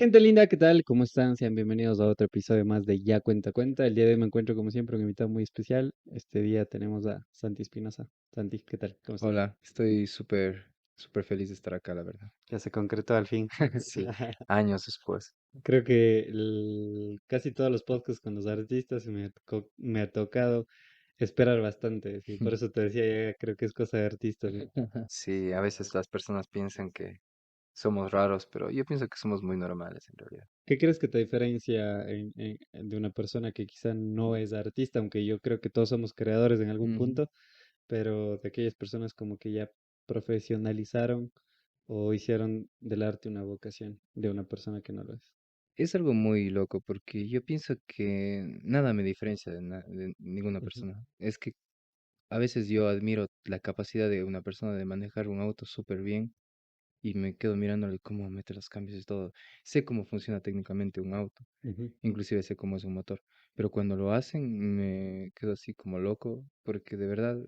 Gente linda, ¿qué tal? ¿Cómo están? Sean bienvenidos a otro episodio más de Ya Cuenta Cuenta. El día de hoy me encuentro como siempre un invitado muy especial. Este día tenemos a Santi Espinosa. Santi, ¿qué tal? ¿Cómo estás? Hola, estoy súper feliz de estar acá, la verdad. Ya se concretó al fin. Sí, años después. Creo que casi todos los podcasts con los artistas me ha tocado esperar bastante. Sí, por eso te decía, ya creo que es cosa de artistas, ¿no? Sí, a veces las personas piensan que somos raros, pero yo pienso que somos muy normales en realidad. ¿Qué crees que te diferencia de una persona que quizá no es artista, aunque yo creo que todos somos creadores en algún Ujú. punto? Pero de aquellas personas como que ya profesionalizaron o hicieron del arte una vocación de una persona que no lo es. Es algo muy loco porque yo pienso que nada me diferencia de ninguna Ujú, persona. Es que a veces yo admiro la capacidad de una persona de manejar un auto súper bien y me quedo mirándole cómo mete los cambios y todo. Sé cómo funciona técnicamente un auto. ujú, Inclusive sé cómo es un motor, pero cuando lo hacen me quedo así como loco porque de verdad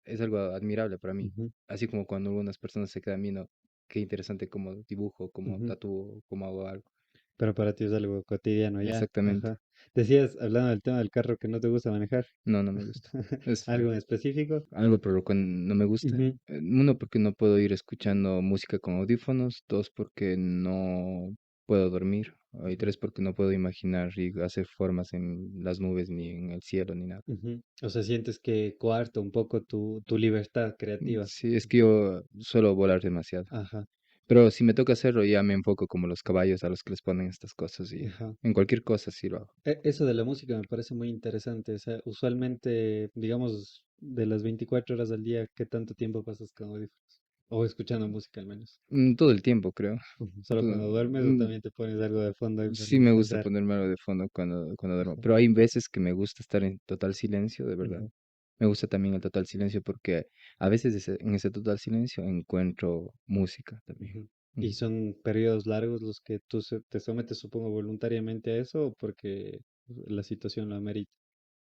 es algo admirable para mí. ujú, Así como cuando algunas personas se quedan viendo qué interesante cómo dibujo, cómo ujú. tatúo, cómo hago algo. Pero para ti es algo cotidiano ya. Exactamente. Ajá. Decías, hablando del tema del carro, que no te gusta manejar. No, no me gusta. Es ¿Algo en específico? algo por lo cual no me gusta. Ujú, Uno, porque no puedo ir escuchando música con audífonos. Dos, porque no puedo dormir. Y ujú, tres, porque no puedo imaginar y hacer formas en las nubes, ni en el cielo, ni nada. ujú. O sea, sientes que coarta un poco tu libertad creativa. Sí, es que yo suelo volar demasiado. Ajá, Pero si me toca hacerlo, ya me enfoco como los caballos a los que les ponen estas cosas y ajá. en cualquier cosa sí lo hago. Eso de la música me parece muy interesante. O sea, usualmente, digamos, de las 24 horas al día, ¿qué tanto tiempo pasas con audífonos? O escuchando música al menos. Todo el tiempo, creo. Ujú. ¿Solo Pu- cuando duermes o mm, también te pones algo de fondo ahí para Sí me gusta descansar? ponerme algo de fondo cuando duermo, Ajá, pero hay veces que me gusta estar en total silencio, de verdad. ujú, Me gusta también el total silencio porque a veces en ese total silencio encuentro música también. ujú. ¿Y Ujú. son periodos largos los que te sometes, supongo, voluntariamente a eso o porque la situación lo amerita?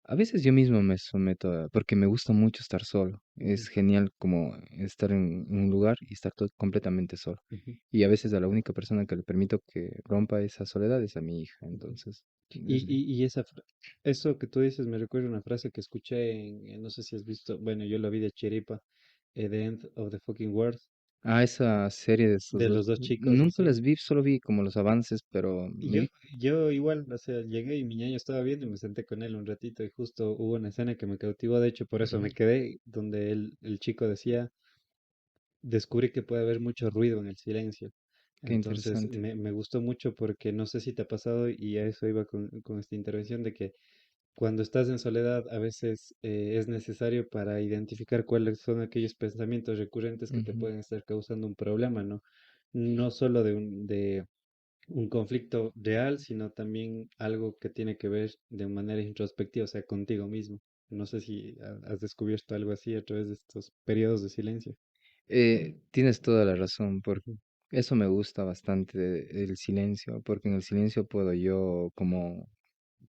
A veces yo mismo me someto porque me gusta mucho estar solo. Ujú, Es genial como estar en un lugar y estar completamente solo. ujú, Y a veces a la única persona que le permito que rompa esa soledad es a mi hija. ujú. Entonces, Y, es- y, y eso que tú dices me recuerda una frase que escuché no sé si has visto, bueno, yo lo vi de Chiripa, The End of the Fucking World, esa serie de esos de dos, los dos chicos, nunca así. las vi, solo vi como los avances, pero Y me yo, di... yo igual, o sea, llegué y mi ñaño estaba viendo y me senté con él un ratito y justo hubo una escena que me cautivó, de hecho por eso me quedé, donde el chico decía, descubrí que puede haber mucho ruido en el silencio. Qué Entonces interesante. me gustó mucho porque no sé si te ha pasado y a eso iba con esta intervención de que cuando estás en soledad a veces es necesario para identificar cuáles son aquellos pensamientos recurrentes que te Ujú. pueden estar causando un problema, ¿no? No solo de un conflicto real, sino también algo que tiene que ver de manera introspectiva, o sea, contigo mismo. No sé si has descubierto algo así a través de estos periodos de silencio. Tienes toda la razón, porque Ujú, eso me gusta bastante el silencio, porque en el silencio puedo yo como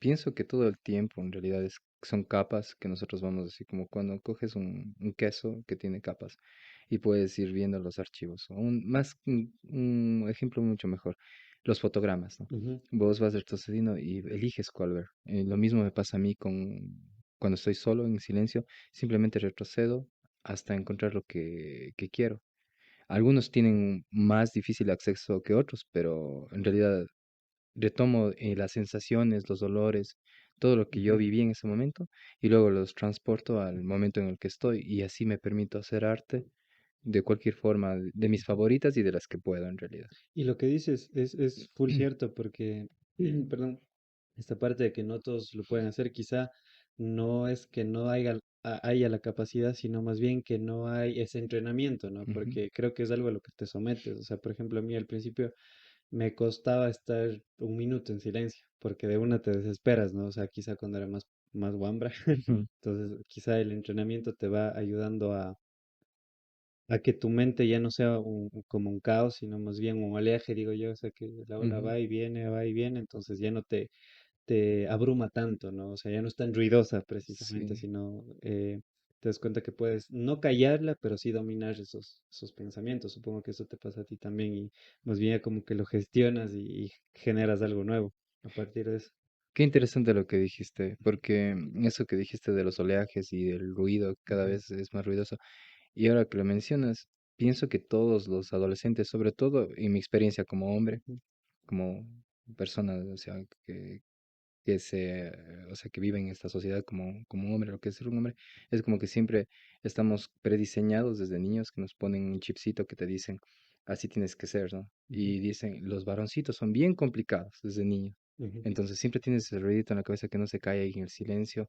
pienso que todo el tiempo en realidad son capas que nosotros vamos así como cuando coges un queso que tiene capas y puedes ir viendo los archivos. Un ejemplo mucho mejor, los fotogramas, ¿no? ujú, Vos vas retrocediendo y eliges cuál ver. Lo mismo me pasa a mí cuando estoy solo en silencio, simplemente retrocedo hasta encontrar lo que quiero. Algunos tienen más difícil acceso que otros, pero en realidad retomo las sensaciones, los olores, todo lo que yo ujú. viví en ese momento y luego los transporto al momento en el que estoy y así me permito hacer arte de cualquier forma, de mis favoritas y de las que puedo en realidad. Y lo que dices es full cierto porque, perdón, esta parte de que no todos lo pueden hacer, quizá no es que no haya la capacidad, sino más bien que no hay ese entrenamiento, ¿no? Ujú, Porque creo que es algo a lo que te sometes. O sea, por ejemplo, a mí al principio me costaba estar un minuto en silencio, porque de una te desesperas, ¿no? O sea, quizá cuando era más guambra. ujú, Entonces, quizá el entrenamiento te va ayudando a que tu mente ya no sea como un caos, sino más bien un oleaje, digo yo, o sea, que la ola ujú, va y viene, entonces ya no te abruma tanto, ¿no? O sea, ya no es tan ruidosa precisamente, sí. sino te das cuenta que puedes no callarla, pero sí dominar esos pensamientos. Supongo que eso te pasa a ti también y más bien como que lo gestionas y generas algo nuevo a partir de eso. Qué interesante lo que dijiste, porque eso que dijiste de los oleajes y del ruido cada Ujú, vez es más ruidoso. Y ahora que lo mencionas, pienso que todos los adolescentes, sobre todo en mi experiencia como hombre, ujú, como persona, o sea, que se, o sea, que vive en esta sociedad como un hombre, lo que es ser un hombre, es como que siempre estamos prediseñados desde niños, que nos ponen un chipcito que te dicen, así tienes que ser, ¿no? ujú, Y dicen, los varoncitos son bien complicados desde niños. ujú, Entonces siempre tienes ese ruidito en la cabeza que no se cae y en el silencio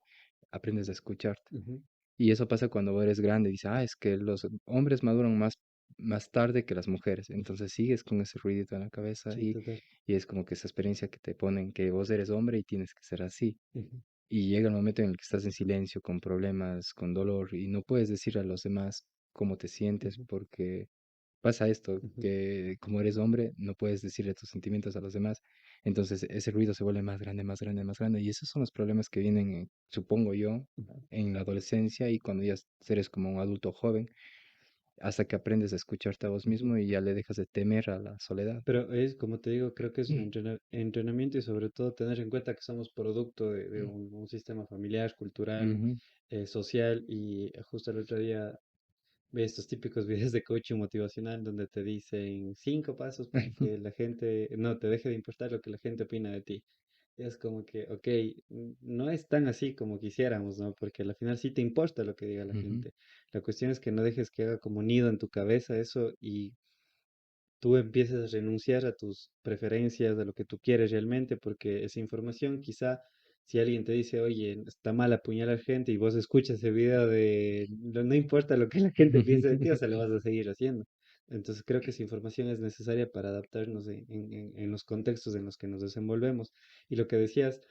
aprendes a escucharte. ujú. Y eso pasa cuando eres grande y dices, es que los hombres maduran más tarde que las mujeres. Entonces sigues con ese ruidito en la cabeza Sí, total. y es como que esa experiencia que te ponen que vos eres hombre y tienes que ser así. Ujú, Y llega el momento en el que estás en silencio, con problemas, con dolor, y no puedes decir a los demás cómo te sientes ujú, porque pasa esto, ujú, que como eres hombre, no puedes decirle tus sentimientos a los demás. Entonces ese ruido se vuelve más grande, más grande, más grande. Y esos son los problemas que vienen, supongo yo, ujú, en la adolescencia y cuando ya eres como un adulto joven, hasta que aprendes a escucharte a vos ujú. mismo y ya le dejas de temer a la soledad. Pero es, como te digo, creo que es un entrenamiento y sobre todo tener en cuenta que somos producto de un sistema familiar, cultural, Ujú. social y justo el otro día ve estos típicos videos de coaching motivacional donde te dicen 5 pasos para que la gente no te deje de importar lo que la gente opina de ti. Y es como que, ok, no es tan así como quisiéramos, ¿no? Porque al final sí te importa lo que diga la Ujú. gente. La cuestión es que no dejes que haga como nido en tu cabeza eso y tú empieces a renunciar a tus preferencias, a lo que tú quieres realmente, porque esa información quizá si alguien te dice, oye, está mal apuñalar gente y vos escuchas ese video de no, no importa lo que la gente piense de ti, o sea, lo vas a seguir haciendo. Entonces creo que esa información es necesaria para adaptarnos en los contextos en los que nos desenvolvemos. Y lo que decías,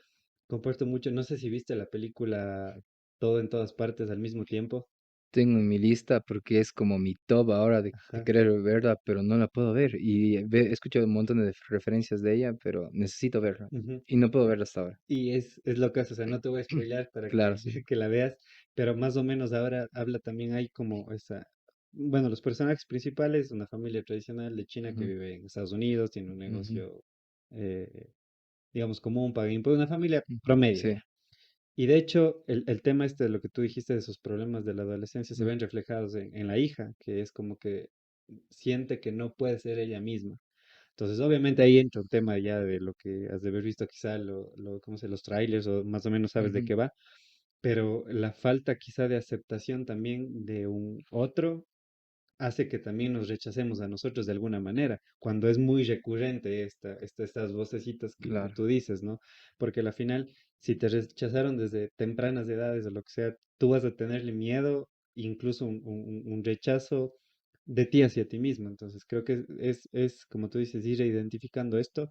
comparto mucho, no sé si viste la película Todo en todas partes al mismo tiempo. Tengo en mi lista porque es como mi top ahora de Ajá. querer verla, pero no la puedo ver. Y he escuchado un montón de referencias de ella, pero necesito verla. Ujú. Y no puedo verla hasta ahora. Y es lo que hace, o sea, no te voy a spoilar para Claro, que, sí. que la veas, pero más o menos ahora habla también, hay como bueno, los personajes principales, una familia tradicional de China que Ujú, vive en Estados Unidos, tiene un ujú, negocio, digamos, común, paga impuestos, una familia ujú. promedio Sí. ya. Y de hecho, el tema este de lo que tú dijiste de esos problemas de la adolescencia se Mm, ven reflejados en la hija, que es como que siente que no puede ser ella misma. Entonces, obviamente ahí entra un tema ya de lo que has de haber visto quizá ¿cómo se los trailers o más o menos sabes de ujú. qué va, pero la falta quizá de aceptación también de un otro hace que también nos rechacemos a nosotros de alguna manera, cuando es muy recurrente estas vocecitas que Claro. tú dices, ¿no? Porque al final, si te rechazaron desde tempranas edades o lo que sea, tú vas a tenerle miedo, incluso un rechazo de ti hacia ti mismo. Entonces, creo que como tú dices, ir identificando esto,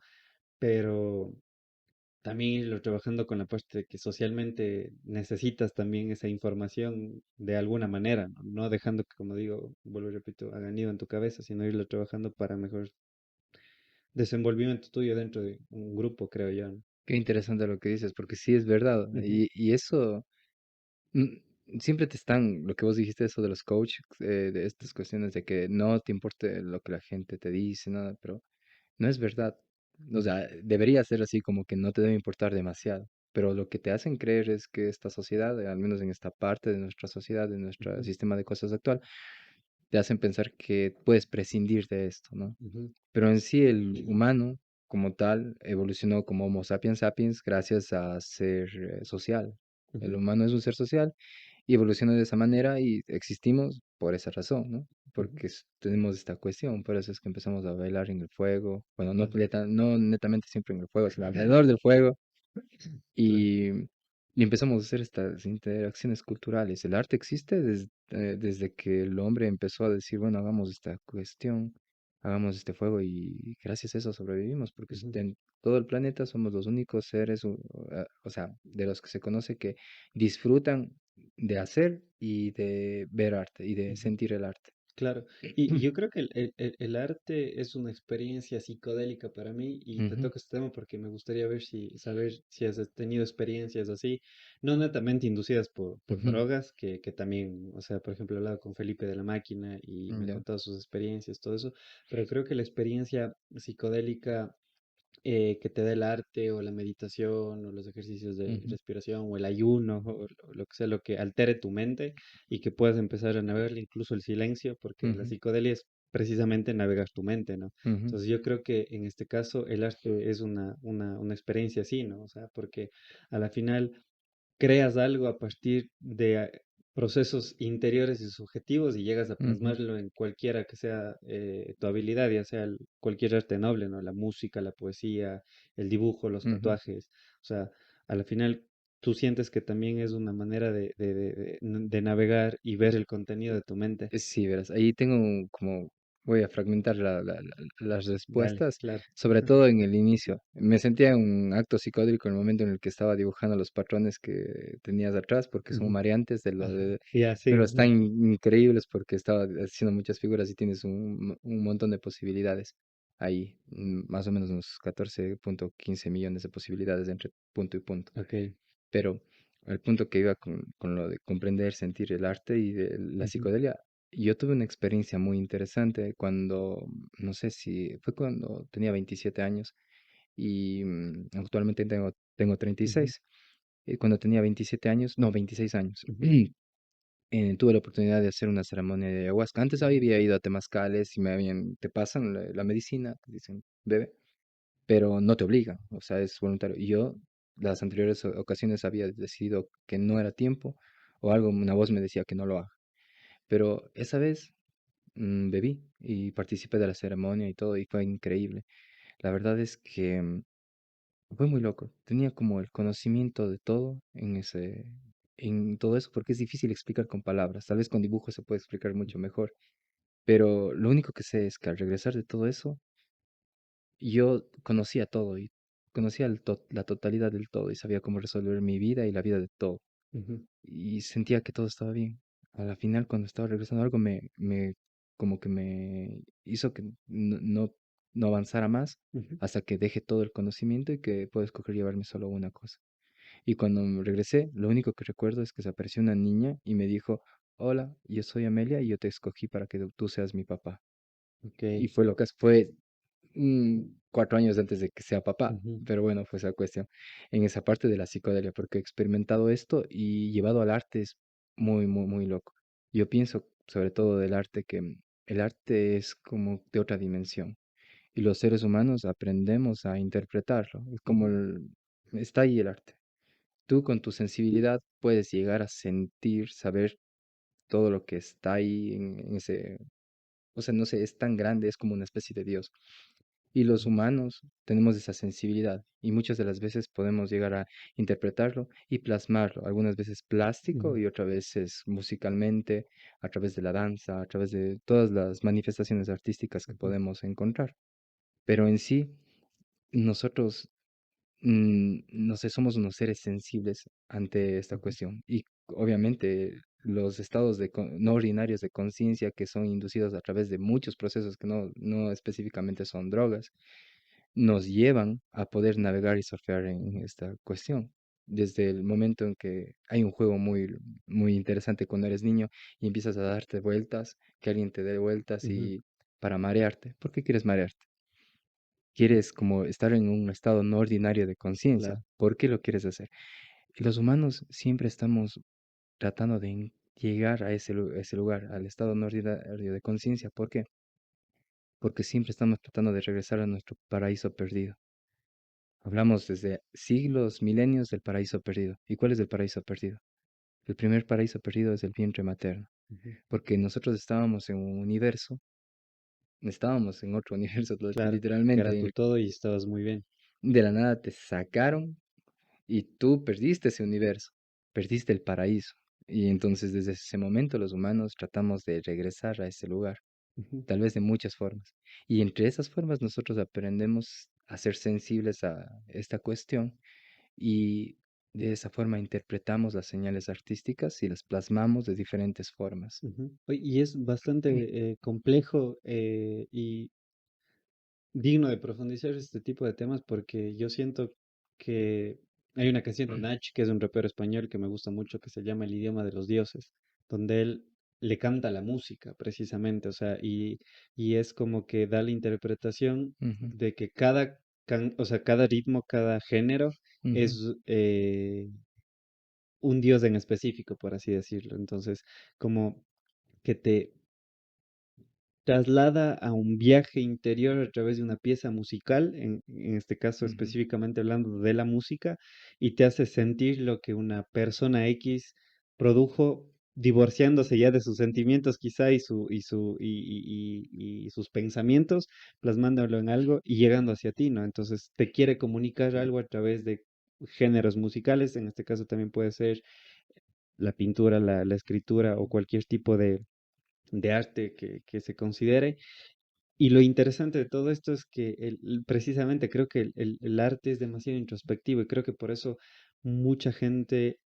pero también irlo trabajando con la parte de que socialmente necesitas también esa información de alguna manera, ¿no? No dejando que, como digo, vuelvo y repito, haga nido en tu cabeza, sino irlo trabajando para mejor desenvolvimiento tuyo dentro de un grupo, creo yo, ¿no? Qué interesante lo que dices, porque sí es verdad. Ujú, Y eso, siempre te están, lo que vos dijiste, eso de los coaches, de estas cuestiones de que no te importe lo que la gente te dice, nada, pero no es verdad. O ujú, sea, debería ser así como que no te debe importar demasiado. Pero lo que te hacen creer es que esta sociedad, al menos en esta parte de nuestra sociedad, de nuestro ujú, sistema de cosas actual, te hacen pensar que puedes prescindir de esto, ¿no? ujú, Pero en sí el humano como tal evolucionó como Homo sapiens sapiens gracias a ser social. El ujú, humano es un ser social y evolucionó de esa manera y existimos por esa razón, ¿no? ujú, Porque tenemos esta cuestión, por eso es que empezamos a bailar en el fuego, bueno, no, ujú, no netamente siempre en el fuego, sino alrededor del fuego, claro, y, y empezamos a hacer estas interacciones culturales. El arte existe desde que el hombre empezó a decir, bueno, hagamos esta cuestión, hagamos este fuego y gracias a eso sobrevivimos, porque ujú, en todo el planeta somos los únicos seres, o sea, de los que se conoce que disfrutan de hacer y de ver arte y de ujú. sentir el arte. Claro, y yo creo que el arte es una experiencia psicodélica para mí y te Ujú, toco este tema porque me gustaría saber si has tenido experiencias así, no netamente inducidas por ujú, drogas, que también, o sea, por ejemplo, he hablado con Felipe de la Máquina y me ha ya, contado sus experiencias, todo eso, pero creo que la experiencia psicodélica que te dé el arte o la meditación o los ejercicios de ujú, respiración o el ayuno o lo que sea, lo que altere tu mente y que puedas empezar a navegar incluso el silencio, porque la ujú, psicodelia es precisamente navegar tu mente, ¿no? ujú, Entonces yo creo que en este caso el arte es una experiencia así, ¿no? O sea, porque a la final creas algo a partir de procesos interiores y subjetivos y llegas a ujú, plasmarlo en cualquiera que sea tu habilidad, ya sea cualquier arte noble, ¿no? La música, la poesía, el dibujo, los ujú. tatuajes. O sea, a la final tú sientes que también es una manera de navegar y ver el contenido de tu mente. Sí, verás, ahí tengo como, voy a fragmentar las Dale, respuestas, claro. sobre todo en el inicio. Me sentía en un acto psicótico en el momento en el que estaba dibujando los patrones que tenías atrás, porque son Ujú. mareantes Ajá. Ya, sí. pero están increíbles porque estaba haciendo muchas figuras y tienes un montón de posibilidades ahí, más o menos unos 14,15 millones de posibilidades entre punto y punto. Ok. Pero al punto que iba con lo de comprender, sentir el arte y de la Ujú, psicodelia, yo tuve una experiencia muy interesante cuando, no sé si fue cuando tenía 27 años y actualmente tengo ujú, 36. Cuando tenía 27 años, no, 26 años, ujú, tuve la oportunidad de hacer una ceremonia de ayahuasca. Antes había ido a temazcales y te pasan la medicina, te dicen, bebe, pero no te obligan, o sea, es voluntario. Y yo, las anteriores ocasiones había decidido que no era tiempo o algo, una voz me decía que no lo haga. Pero esa vez bebí y participé de la ceremonia y todo y fue increíble. La verdad es que fue muy loco. Tenía como el conocimiento de todo en todo eso, porque es difícil explicar con palabras. Tal vez con dibujos se puede explicar mucho mejor. Pero lo único que sé es que al regresar de todo eso, yo conocía todo y conocía la totalidad del todo y sabía cómo resolver mi vida y la vida de todo. ujú, Y sentía que todo estaba bien. A la final, cuando estaba regresando, algo como que me hizo que no avanzara más ujú. hasta que deje todo el conocimiento y que puedo escoger llevarme solo una cosa. Y cuando regresé, lo único que recuerdo es que se apareció una niña y me dijo, hola, yo soy Amelia y yo te escogí para que tú seas mi papá. Ok. Y fue lo que fue 4 años antes de que sea papá, Ujú, pero bueno, fue esa cuestión. En esa parte de la psicodelia, porque he experimentado esto y llevado al arte es muy, muy, muy loco. Yo pienso, sobre todo del arte, que el arte es como de otra dimensión y los seres humanos aprendemos a interpretarlo. Es como ujú, está ahí el arte. Tú con tu sensibilidad puedes llegar a sentir, saber todo lo que está ahí en ese, o sea, no sé, es tan grande, es como una especie de Dios. Y los ujú, humanos tenemos esa sensibilidad y muchas de las veces podemos llegar a interpretarlo y plasmarlo, algunas veces plástico ujú, y otras veces musicalmente, a través de la danza, a través de todas las manifestaciones artísticas que ujú, podemos encontrar. Pero en sí, nosotros, no sé, somos unos seres sensibles ante esta ujú, cuestión. Y obviamente los estados no ordinarios de conciencia que son inducidos a través de muchos procesos que no específicamente son drogas, nos llevan a poder navegar y surfear en esta cuestión. Desde el momento en que hay un juego muy, muy interesante cuando eres niño y empiezas a darte vueltas, que alguien te dé vueltas ujú. y para marearte. ¿Por qué quieres marearte? Quieres como estar en un estado no ordinario de conciencia. Claro. ¿Por qué lo quieres hacer? Y los humanos siempre estamos tratando de llegar a ese lugar, al estado no ordinario de conciencia. ¿Por qué? Porque siempre estamos tratando de regresar a nuestro paraíso perdido. Hablamos desde siglos, milenios del paraíso perdido. ¿Y cuál es el paraíso perdido? El primer paraíso perdido es el vientre materno, Ujú. porque nosotros estábamos en un universo, estábamos en otro universo Claro, que era literalmente, tu todo y estabas muy bien. de la nada te sacaron y tú perdiste ese universo, perdiste el paraíso. Y entonces desde ese momento los humanos tratamos de regresar a ese lugar, Ujú, tal vez de muchas formas. Y entre esas formas nosotros aprendemos a ser sensibles a esta cuestión. De esa forma interpretamos las señales artísticas y las plasmamos de diferentes formas. Ujú. Oye, y es bastante complejo y digno de profundizar este tipo de temas porque yo siento que hay una canción de Nach, que es un rapero español que me gusta mucho, que se llama El idioma de los dioses, donde él le canta la música precisamente, o sea, y es como que da la interpretación Ujú, de que o sea, cada ritmo, cada género ujú, es un dios en específico, por así decirlo. Entonces, como que te traslada a un viaje interior a través de una pieza musical, en este caso ujú, específicamente hablando de la música, y te hace sentir lo que una persona X produjo, divorciándose ya de sus sentimientos quizá y sus pensamientos, plasmándolo en algo y llegando hacia ti, ¿no? Entonces te quiere comunicar algo a través de géneros musicales, en este caso también puede ser la pintura, la escritura o cualquier tipo de arte que se considere. Y lo interesante de todo esto es que precisamente creo que el arte es demasiado introspectivo y creo que por eso mucha gente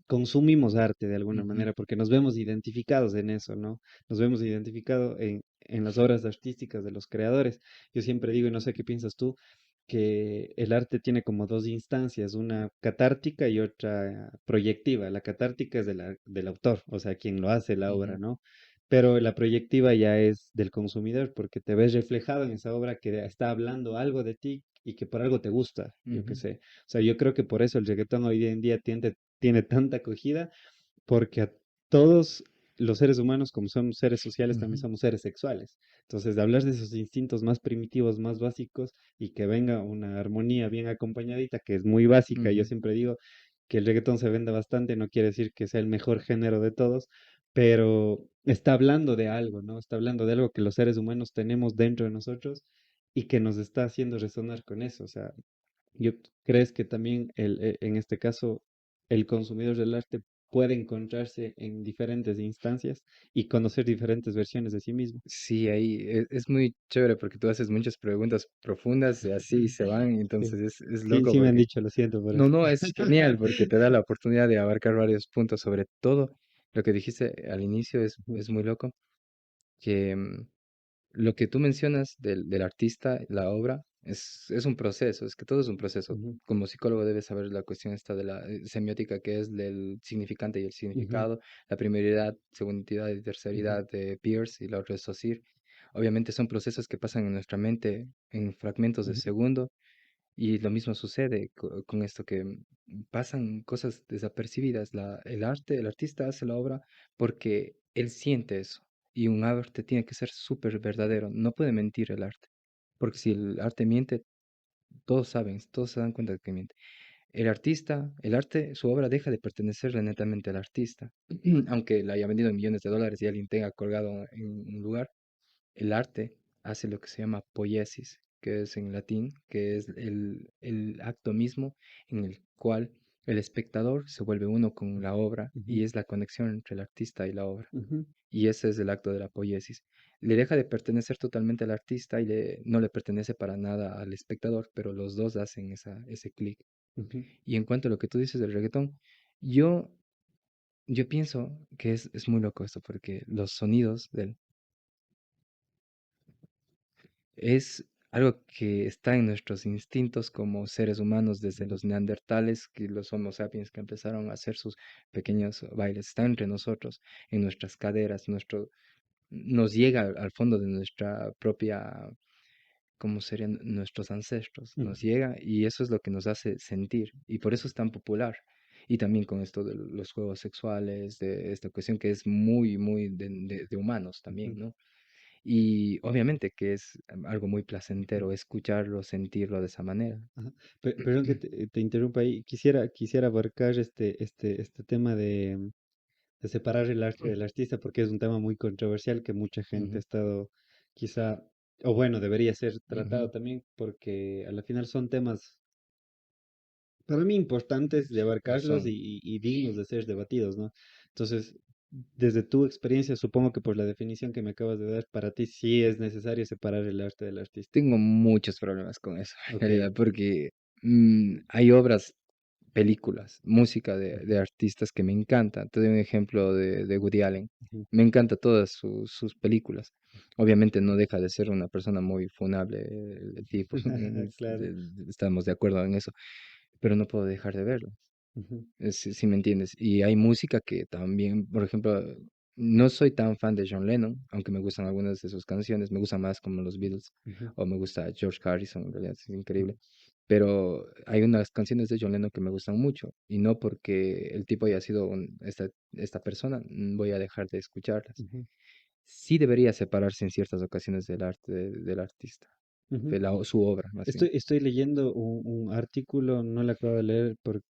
consumimos arte de alguna ujú, manera, porque nos vemos identificados en eso, ¿no? Nos vemos identificados en las obras artísticas de los creadores. Yo siempre digo, y no sé qué piensas tú, que el arte tiene como dos instancias, una catártica y otra proyectiva. La catártica es del autor, o sea, quien lo hace la obra, ujú, ¿no? Pero la proyectiva ya es del consumidor, porque te ves reflejado en esa obra que está hablando algo de ti y que por algo te gusta, yo qué ujú, sé. O sea, yo creo que por eso el reggaetón hoy en día tiene tanta acogida, porque a todos los seres humanos, como somos seres sociales, también ujú, somos seres sexuales. Entonces, de hablar de esos instintos más primitivos, más básicos, y que venga una armonía bien acompañadita, que es muy básica, yo ujú, siempre digo que el reggaetón se vende bastante, no quiere decir que sea el mejor género de todos, pero está hablando de algo, ¿no? Está hablando de algo que los seres humanos tenemos dentro de nosotros y que nos está haciendo resonar con eso. O sea, ¿yo crees que también en este caso el consumidor del arte puede encontrarse en diferentes instancias y conocer diferentes versiones de sí mismo? Sí, ahí es muy chévere porque tú haces muchas preguntas profundas y así se van, y Sí, entonces es sí, loco sí me han porque, dicho, lo siento por no, eso. no, es genial porque te da la oportunidad de abarcar varios puntos, sobre todo lo que dijiste al inicio Ujú, es muy loco, que lo que tú mencionas del artista, la obra, es un proceso, es que todo es un proceso. ujú, Como psicólogo debes saber la cuestión esta de la semiótica, que es del significante y el ujú, significado, la primeridad, segundidad y ujú, terceridad de Peirce y la otra es Saussure. Obviamente son procesos que pasan en nuestra mente en fragmentos de ujú, segundo, y lo mismo sucede con esto que pasan cosas desapercibidas. El arte, el artista hace la obra porque él siente eso. Y un arte tiene que ser súper verdadero. No puede mentir el arte. Porque si el arte miente, todos saben, todos se dan cuenta de que miente. El artista, el arte, su obra deja de pertenecerle netamente al artista. Aunque la haya vendido en millones de dólares y alguien tenga colgado en un lugar, el arte hace lo que se llama poiesis, que es en latín, que es el acto mismo en el cual el espectador se vuelve uno con la obra ujú, y es la conexión entre el artista y la obra. ujú, Y ese es el acto de la poiesis. Le deja de pertenecer totalmente al artista y no le pertenece para nada al espectador, pero los dos hacen ese clic. ujú. Y en cuanto a lo que tú dices del reggaetón, yo, yo pienso que es muy loco esto, porque los sonidos es algo que está en nuestros instintos como seres humanos desde los neandertales, que los Homo sapiens que empezaron a hacer sus pequeños bailes, está entre nosotros, en nuestras caderas, nos llega al fondo de nuestra propia, como serían nuestros ancestros, Ujú, nos llega y eso es lo que nos hace sentir y por eso es tan popular. Y también con esto de los juegos sexuales, de esta cuestión que es muy, muy de humanos también, ujú, ¿no? Y obviamente que es algo muy ujú. placentero escucharlo, sentirlo de esa manera. Ajá. Perdón que te interrumpa ahí. Quisiera abarcar este tema de separar el arte del artista porque es un tema muy controversial que mucha gente ha Ujú, estado quizá, o bueno, debería ser ujú, tratado también porque a la final son temas para mí importantes de lo abarcarlos son. y dignos de ser debatidos, ¿no? Entonces, desde tu experiencia, supongo que por la definición que me acabas de dar, para ti sí es necesario separar el arte del artista. Tengo muchos problemas con eso, en Ok. realidad, porque hay obras películas, música Ujú, de artistas que me encantan. Te doy un ejemplo de Woody Allen. ujú. Me encanta todas sus películas. Obviamente no deja de ser una persona muy funable el tipo, Claro. estamos de acuerdo en eso, pero no puedo dejar de verlo. Ujú, Si me entiendes. Y hay música que también, por ejemplo, no soy tan fan de John Lennon, aunque me gustan algunas de sus canciones, me gustan más como los Beatles, ujú, o me gusta George Harrison, en realidad es ujú, increíble. Pero hay unas canciones de John Lennon que me gustan mucho, y no porque el tipo haya sido esta persona, voy a dejar de escucharlas. ujú, Sí debería separarse en ciertas ocasiones del arte del artista, ujú. su obra, más bien. Estoy leyendo un artículo, no lo acabo de leer porque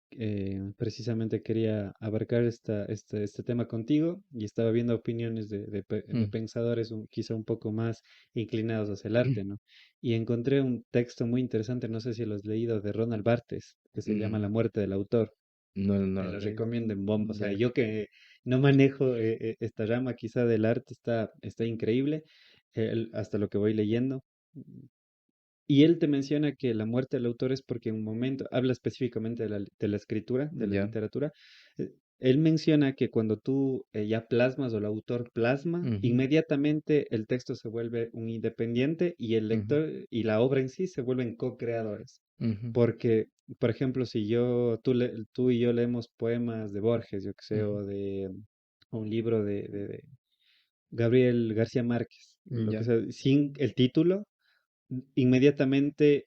precisamente quería abarcar este tema contigo y estaba viendo opiniones de Mm, pensadores quizá un poco más inclinados hacia el arte, ¿no? Y encontré un texto muy interesante, no sé si lo has leído, de Ronald Barthes, que se llama mm, La muerte del autor. no, no Te lo lo leí. recomiendo en bomba. O sea, Ya. yo que no manejo esta rama quizá del arte, está increíble, hasta lo que voy leyendo. Y él te menciona que la muerte del autor es porque en un momento, habla específicamente de la escritura, de la Ya. literatura. Él menciona que cuando tú ya plasmas o el autor plasma, Ujú, inmediatamente el texto se vuelve un independiente y el ujú, lector y la obra en sí se vuelven co-creadores. ujú, Porque, por ejemplo, si tú y yo leemos poemas de Borges, yo que sé, ujú. o de un libro de Gabriel García Márquez, lo que Ya. sea, sin el título, inmediatamente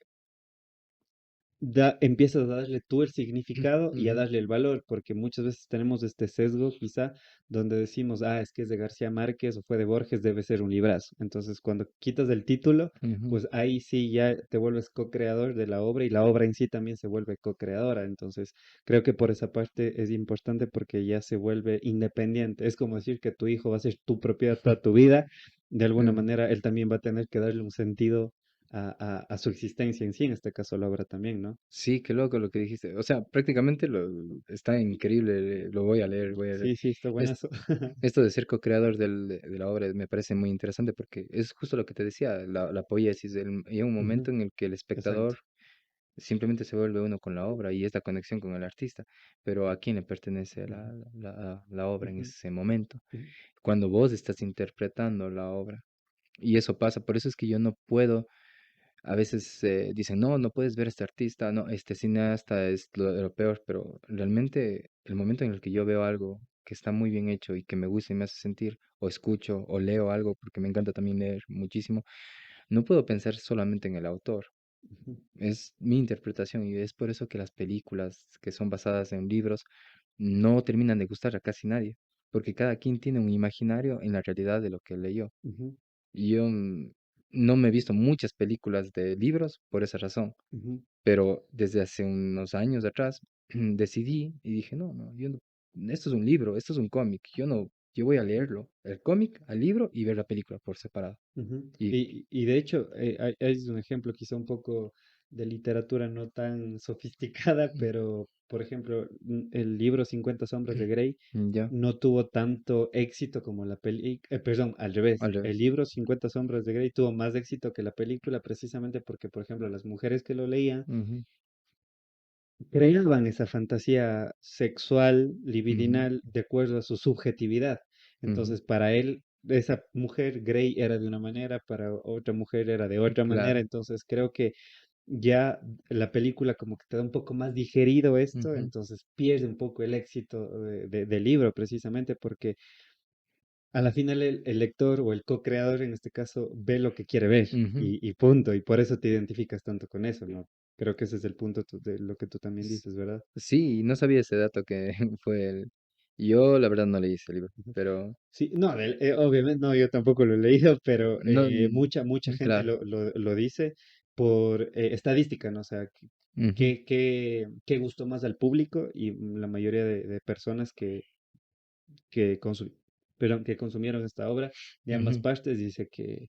empiezas a darle tú el significado y a Ujú, darle el valor, porque muchas veces tenemos este sesgo quizá donde decimos, es que es de García Márquez o fue de Borges, debe ser un librazo. Entonces, cuando quitas el título, ujú. pues ahí sí ya te vuelves co-creador de la obra y la obra en sí también se vuelve co-creadora. Entonces, creo que por esa parte es importante porque ya se vuelve independiente. Es como decir que tu hijo va a ser tu propiedad toda tu vida. De alguna Eh, manera, él también va a tener que darle un sentido a su existencia en sí, en este caso la obra también, ¿no? Sí, qué loco lo que dijiste. O sea, prácticamente está increíble, lo voy a leer, voy a leer. Sí, sí, está Es- buenazo. Esto de ser co-creador de la obra me parece muy interesante porque es justo lo que te decía, la poiesis. Hay un Ujú, momento en el que el exacto. espectador simplemente se vuelve uno con la obra y es la conexión con el artista, pero ¿a quién le pertenece Ujú, la obra en ujú, ese momento? ujú, Cuando vos estás interpretando la obra. Y eso pasa, por eso es que yo no puedo. A veces dicen, no, no puedes ver a este artista, no, este cineasta es lo peor, pero realmente el momento en el que yo veo algo que está muy bien hecho y que me gusta y me hace sentir, o escucho o leo algo, porque me encanta también leer muchísimo, no puedo pensar solamente en el autor, ujú, es mi interpretación y es por eso que las películas que son basadas en libros no terminan de gustar a casi nadie, porque cada quien tiene un imaginario en la realidad de lo que leyó. ujú, Y yo no me he visto muchas películas de libros por esa razón, ujú, pero desde hace unos años atrás decidí y dije, no, no, esto es un libro, esto es un cómic, yo voy a leerlo, el cómic, al libro y ver la película por separado. ujú. Y Y de hecho, hay un ejemplo quizá un poco de literatura no tan sofisticada, pero por ejemplo, el libro 50 sombras de Grey ya, no tuvo tanto éxito como la película, perdón, al revés. al El revés. libro 50 sombras de Grey tuvo más éxito que la película precisamente porque, por ejemplo, las mujeres que lo leían Ujú, creaban esa fantasía sexual, ujú, libidinal, de acuerdo a su subjetividad. ujú, Entonces, para él, esa mujer, Grey, era de una manera, para otra mujer era de otra manera. claro. Entonces, creo que ya la película como que te da un poco más digerido esto, Ujú, entonces pierde un poco el éxito del libro, precisamente porque a la final el lector o el co-creador en este caso ve lo que quiere ver ujú. y punto, y por eso te identificas tanto con eso, ¿no? Creo que ese es el punto de lo que tú también S- dices, ¿verdad? Sí, no sabía ese dato que fue el... Yo la verdad no leí ese libro, Ujú. pero Sí, no, obviamente no, yo tampoco lo he leído, pero no... mucha gente Claro. lo dice por estadística, ¿no? O sea, Ujú, qué gustó más al público y la mayoría de personas que, consu- que consumieron esta obra de ambas ujú, partes dice que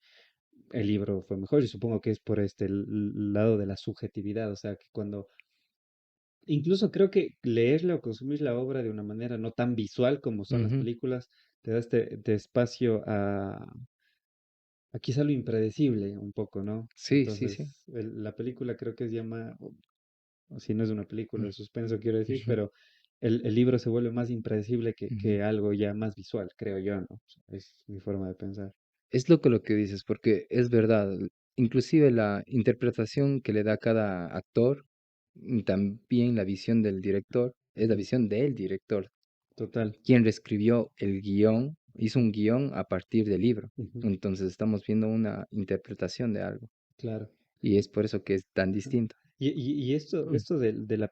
el libro fue mejor y supongo que es por este lado de la subjetividad, o sea, que cuando incluso creo que leerla o consumir la obra de una manera no tan visual como son las ujú. películas, te da este espacio a quizá lo impredecible un poco, ¿no? Sí, sí, sí. Entonces, la película creo que se llama, o si no es una película Mm, de suspenso, quiero decir, ujú, pero el libro se vuelve más impredecible ujú. que algo ya más visual, creo yo, ¿no? O sea, es mi forma de pensar. Es lo que dices, porque es verdad. Inclusive la interpretación que le da cada actor, también la visión del director, es la Ujú. visión del director, Total. quien reescribió el guión, hizo un guión a partir del libro. Ujú. Entonces estamos viendo una interpretación de algo. Claro. Y es por eso que es tan Ajá. distinto. Y esto de la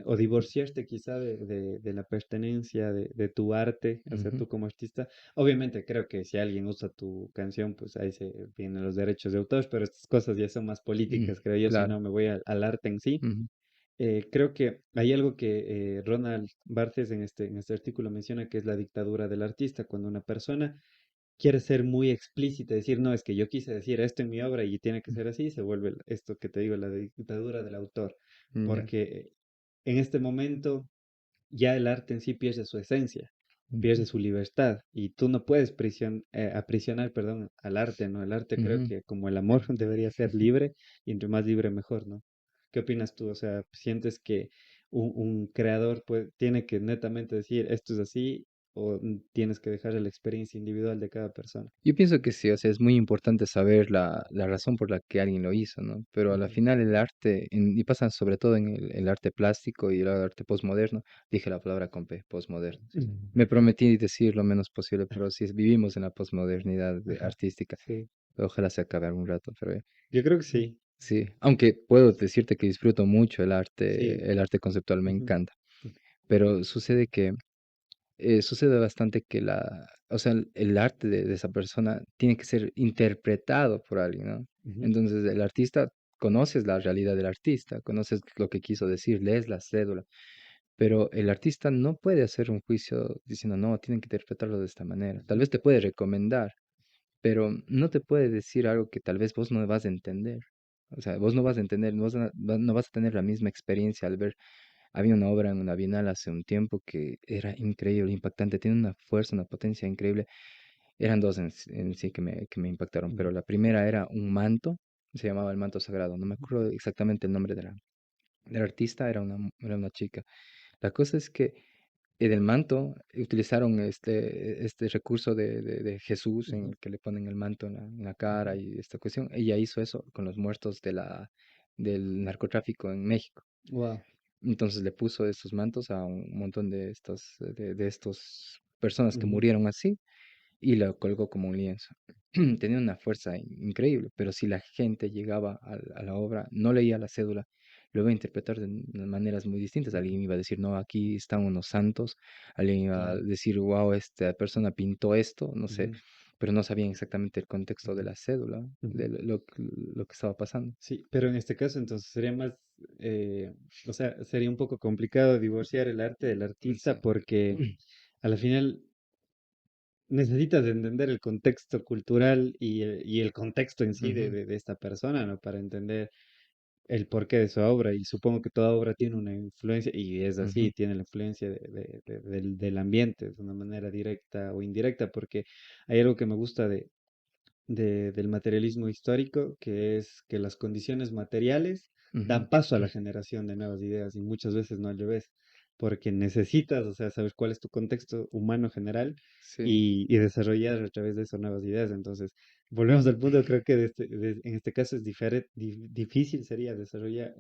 o divorciarte quizá de la pertenencia de tu arte, o sea, Ujú, tú como artista, obviamente creo que si alguien usa tu canción, pues ahí se vienen los derechos de autor, pero estas cosas ya son más mm, políticas, creo yo, si claro. no me voy al arte en sí. Ujú, Creo que hay algo que Ronald Barthes en este artículo menciona que es la dictadura del artista, cuando una persona quiere ser muy explícita, decir, no, es que yo quise decir esto en mi obra y tiene que ser así, se vuelve esto que te digo, la dictadura del autor, ya, porque en este momento ya el arte en sí pierde su esencia, ujú, pierde su libertad y tú no puedes aprisionar, perdón, al arte, ¿no? El arte creo ujú. que como el amor debería ser libre y entre más libre mejor, ¿no? ¿Qué opinas tú? O sea, ¿sientes que un creador tiene que netamente decir esto es así o tienes que dejar la experiencia individual de cada persona? Yo pienso que sí, o sea, es muy importante saber la razón por la que alguien lo hizo, ¿no? Pero a la Ujú. final el arte, y pasa sobre todo en el arte plástico y el arte postmoderno, dije la palabra con P, postmoderno. Me prometí decir lo menos posible, pero sí vivimos en la posmodernidad Ajá, artística. sí, Ojalá se acabe algún rato, pero yo creo que sí, sí. Aunque puedo decirte que disfruto mucho sí. el arte conceptual me Ujú, encanta. Pero sucede que sucede bastante que o sea, el arte de esa persona tiene que ser interpretado por alguien, ¿no? ujú, Entonces, el artista, conoces la realidad del artista, conoces lo que quiso decir, lees la cédula, pero el artista no puede hacer un juicio diciendo, no, tienen que interpretarlo de esta manera. Tal ujú, vez te puede recomendar, pero no te puede decir algo que tal vez vos no vas a entender. O sea, vos no vas a entender, no vas a tener la misma experiencia al ver. Había una obra en una bienal hace un tiempo que era increíble, impactante, tiene una fuerza, una potencia increíble. Eran dos en sí que me impactaron, pero ujú, la primera era un manto, se llamaba el manto sagrado, no me acuerdo exactamente el nombre del artista, era una chica. La cosa es que en el manto utilizaron este recurso de Jesús en ujú, el que le ponen el manto en la cara ujú. y esta cuestión. Ella hizo eso con los muertos del narcotráfico en México. Wow. Entonces le puso estos mantos a un montón de estos personas que Ujú, murieron así y la colgó como un lienzo. Tenía una fuerza increíble, pero si la gente llegaba a la obra, no leía la cédula, lo iba a interpretar de maneras muy distintas. ujú, Alguien iba a decir, no, aquí están unos santos. Alguien iba a claro. decir, wow, esta persona pintó esto, no sé, Ujú, pero no sabían exactamente el contexto de ujú, la cédula, ujú. de lo que estaba pasando. Sí, pero en este caso entonces sería más, o sea, sería un poco complicado divorciar el arte del artista Sí. porque a la final necesitas de entender el contexto cultural y el contexto en sí Ujú, de esta persona, ¿no? Para entender el porqué de su obra. Y supongo que toda obra tiene una influencia, y es ujú, así, tiene la influencia del ambiente de una manera directa o indirecta, porque hay algo que me gusta del materialismo histórico, que es que las condiciones materiales ujú. dan paso a la generación de nuevas ideas y muchas veces no al revés, porque necesitas, o sea, saber cuál es tu contexto humano general Sí, y desarrollar a través de eso nuevas ideas. Entonces, volvemos al punto, creo que en este caso es difícil sería desarrollar,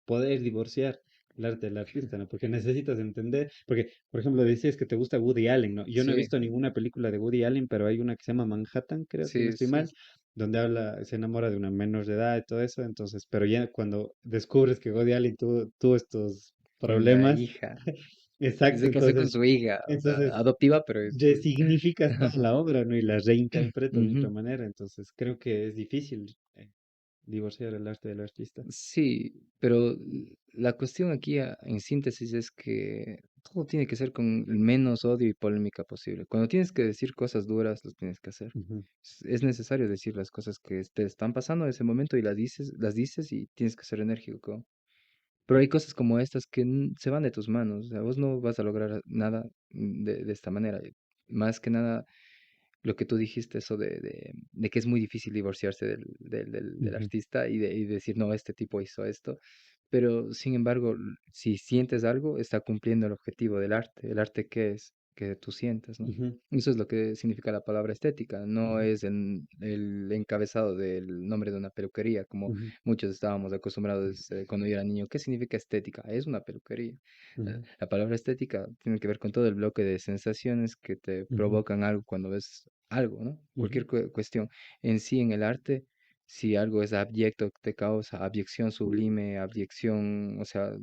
poder divorciar el arte del artista, ¿no? Porque necesitas entender, porque, por ejemplo, decías que te gusta Woody Allen, ¿no? Yo no he sí, visto ninguna película de Woody Allen, pero hay una que se llama Manhattan, creo, si no sí, estoy sí. mal, donde habla, se enamora de una menor de edad y todo eso, entonces, pero ya cuando descubres que Woody Allen tuvo estos Con la problemas, hija. Y exacto, se casó con su hija, o sea, entonces adoptiva, pero es su hija. resignificas toda la obra, ¿no? Y la reinterpretas de otra Ujú. manera, entonces creo que es difícil divorciar el arte del artista. Sí, pero la cuestión aquí en síntesis es que todo tiene que ser con el menos odio y polémica posible. Cuando tienes que decir cosas duras, las tienes que hacer. Ujú, Es necesario decir las cosas que te están pasando en ese momento y las dices y tienes que ser enérgico. Pero hay cosas como estas que se van de tus manos. O sea, vos no vas a lograr nada de esta manera. Más que nada, lo que tú dijiste, eso de que es muy difícil divorciarse del ujú, artista y decir, no, este tipo hizo esto. pero sin embargo, si sientes algo, está cumpliendo el objetivo del arte. ¿El arte qué es? Que tú sientas, ¿no? Ujú, Eso es lo que significa la palabra estética. No ujú, es el encabezado del nombre de una peluquería, como ujú, muchos estábamos acostumbrados cuando yo era niño. ¿Qué significa estética? Es una peluquería. ujú, La palabra estética tiene que ver con todo el bloque de sensaciones que te ujú, provocan algo cuando ves algo, ¿no? ujú, Cualquier cuestión. En sí, en el arte, si algo es abyecto, te causa abyección sublime, abyección, o sea,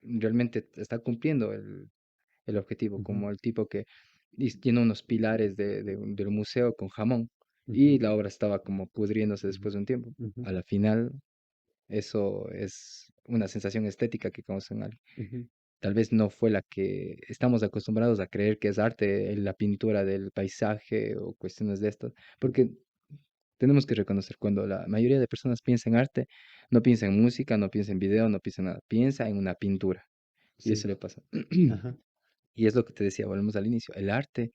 realmente está cumpliendo el objetivo, ujú, como el tipo que tiene unos pilares del museo con jamón y ujú, la obra estaba como pudriéndose ujú, después de un tiempo. ujú, A la final, eso es una sensación estética que causa en alguien. ujú, Tal vez no fue la que estamos acostumbrados a creer que es arte, la pintura del paisaje o cuestiones de estas, porque tenemos que reconocer cuando la mayoría de personas piensa en arte, no piensa en música, no piensa en video, no piensa en nada, piensa en una pintura. Y eso sí, le pasa. ajá, Y es lo que te decía, volvemos al inicio. El arte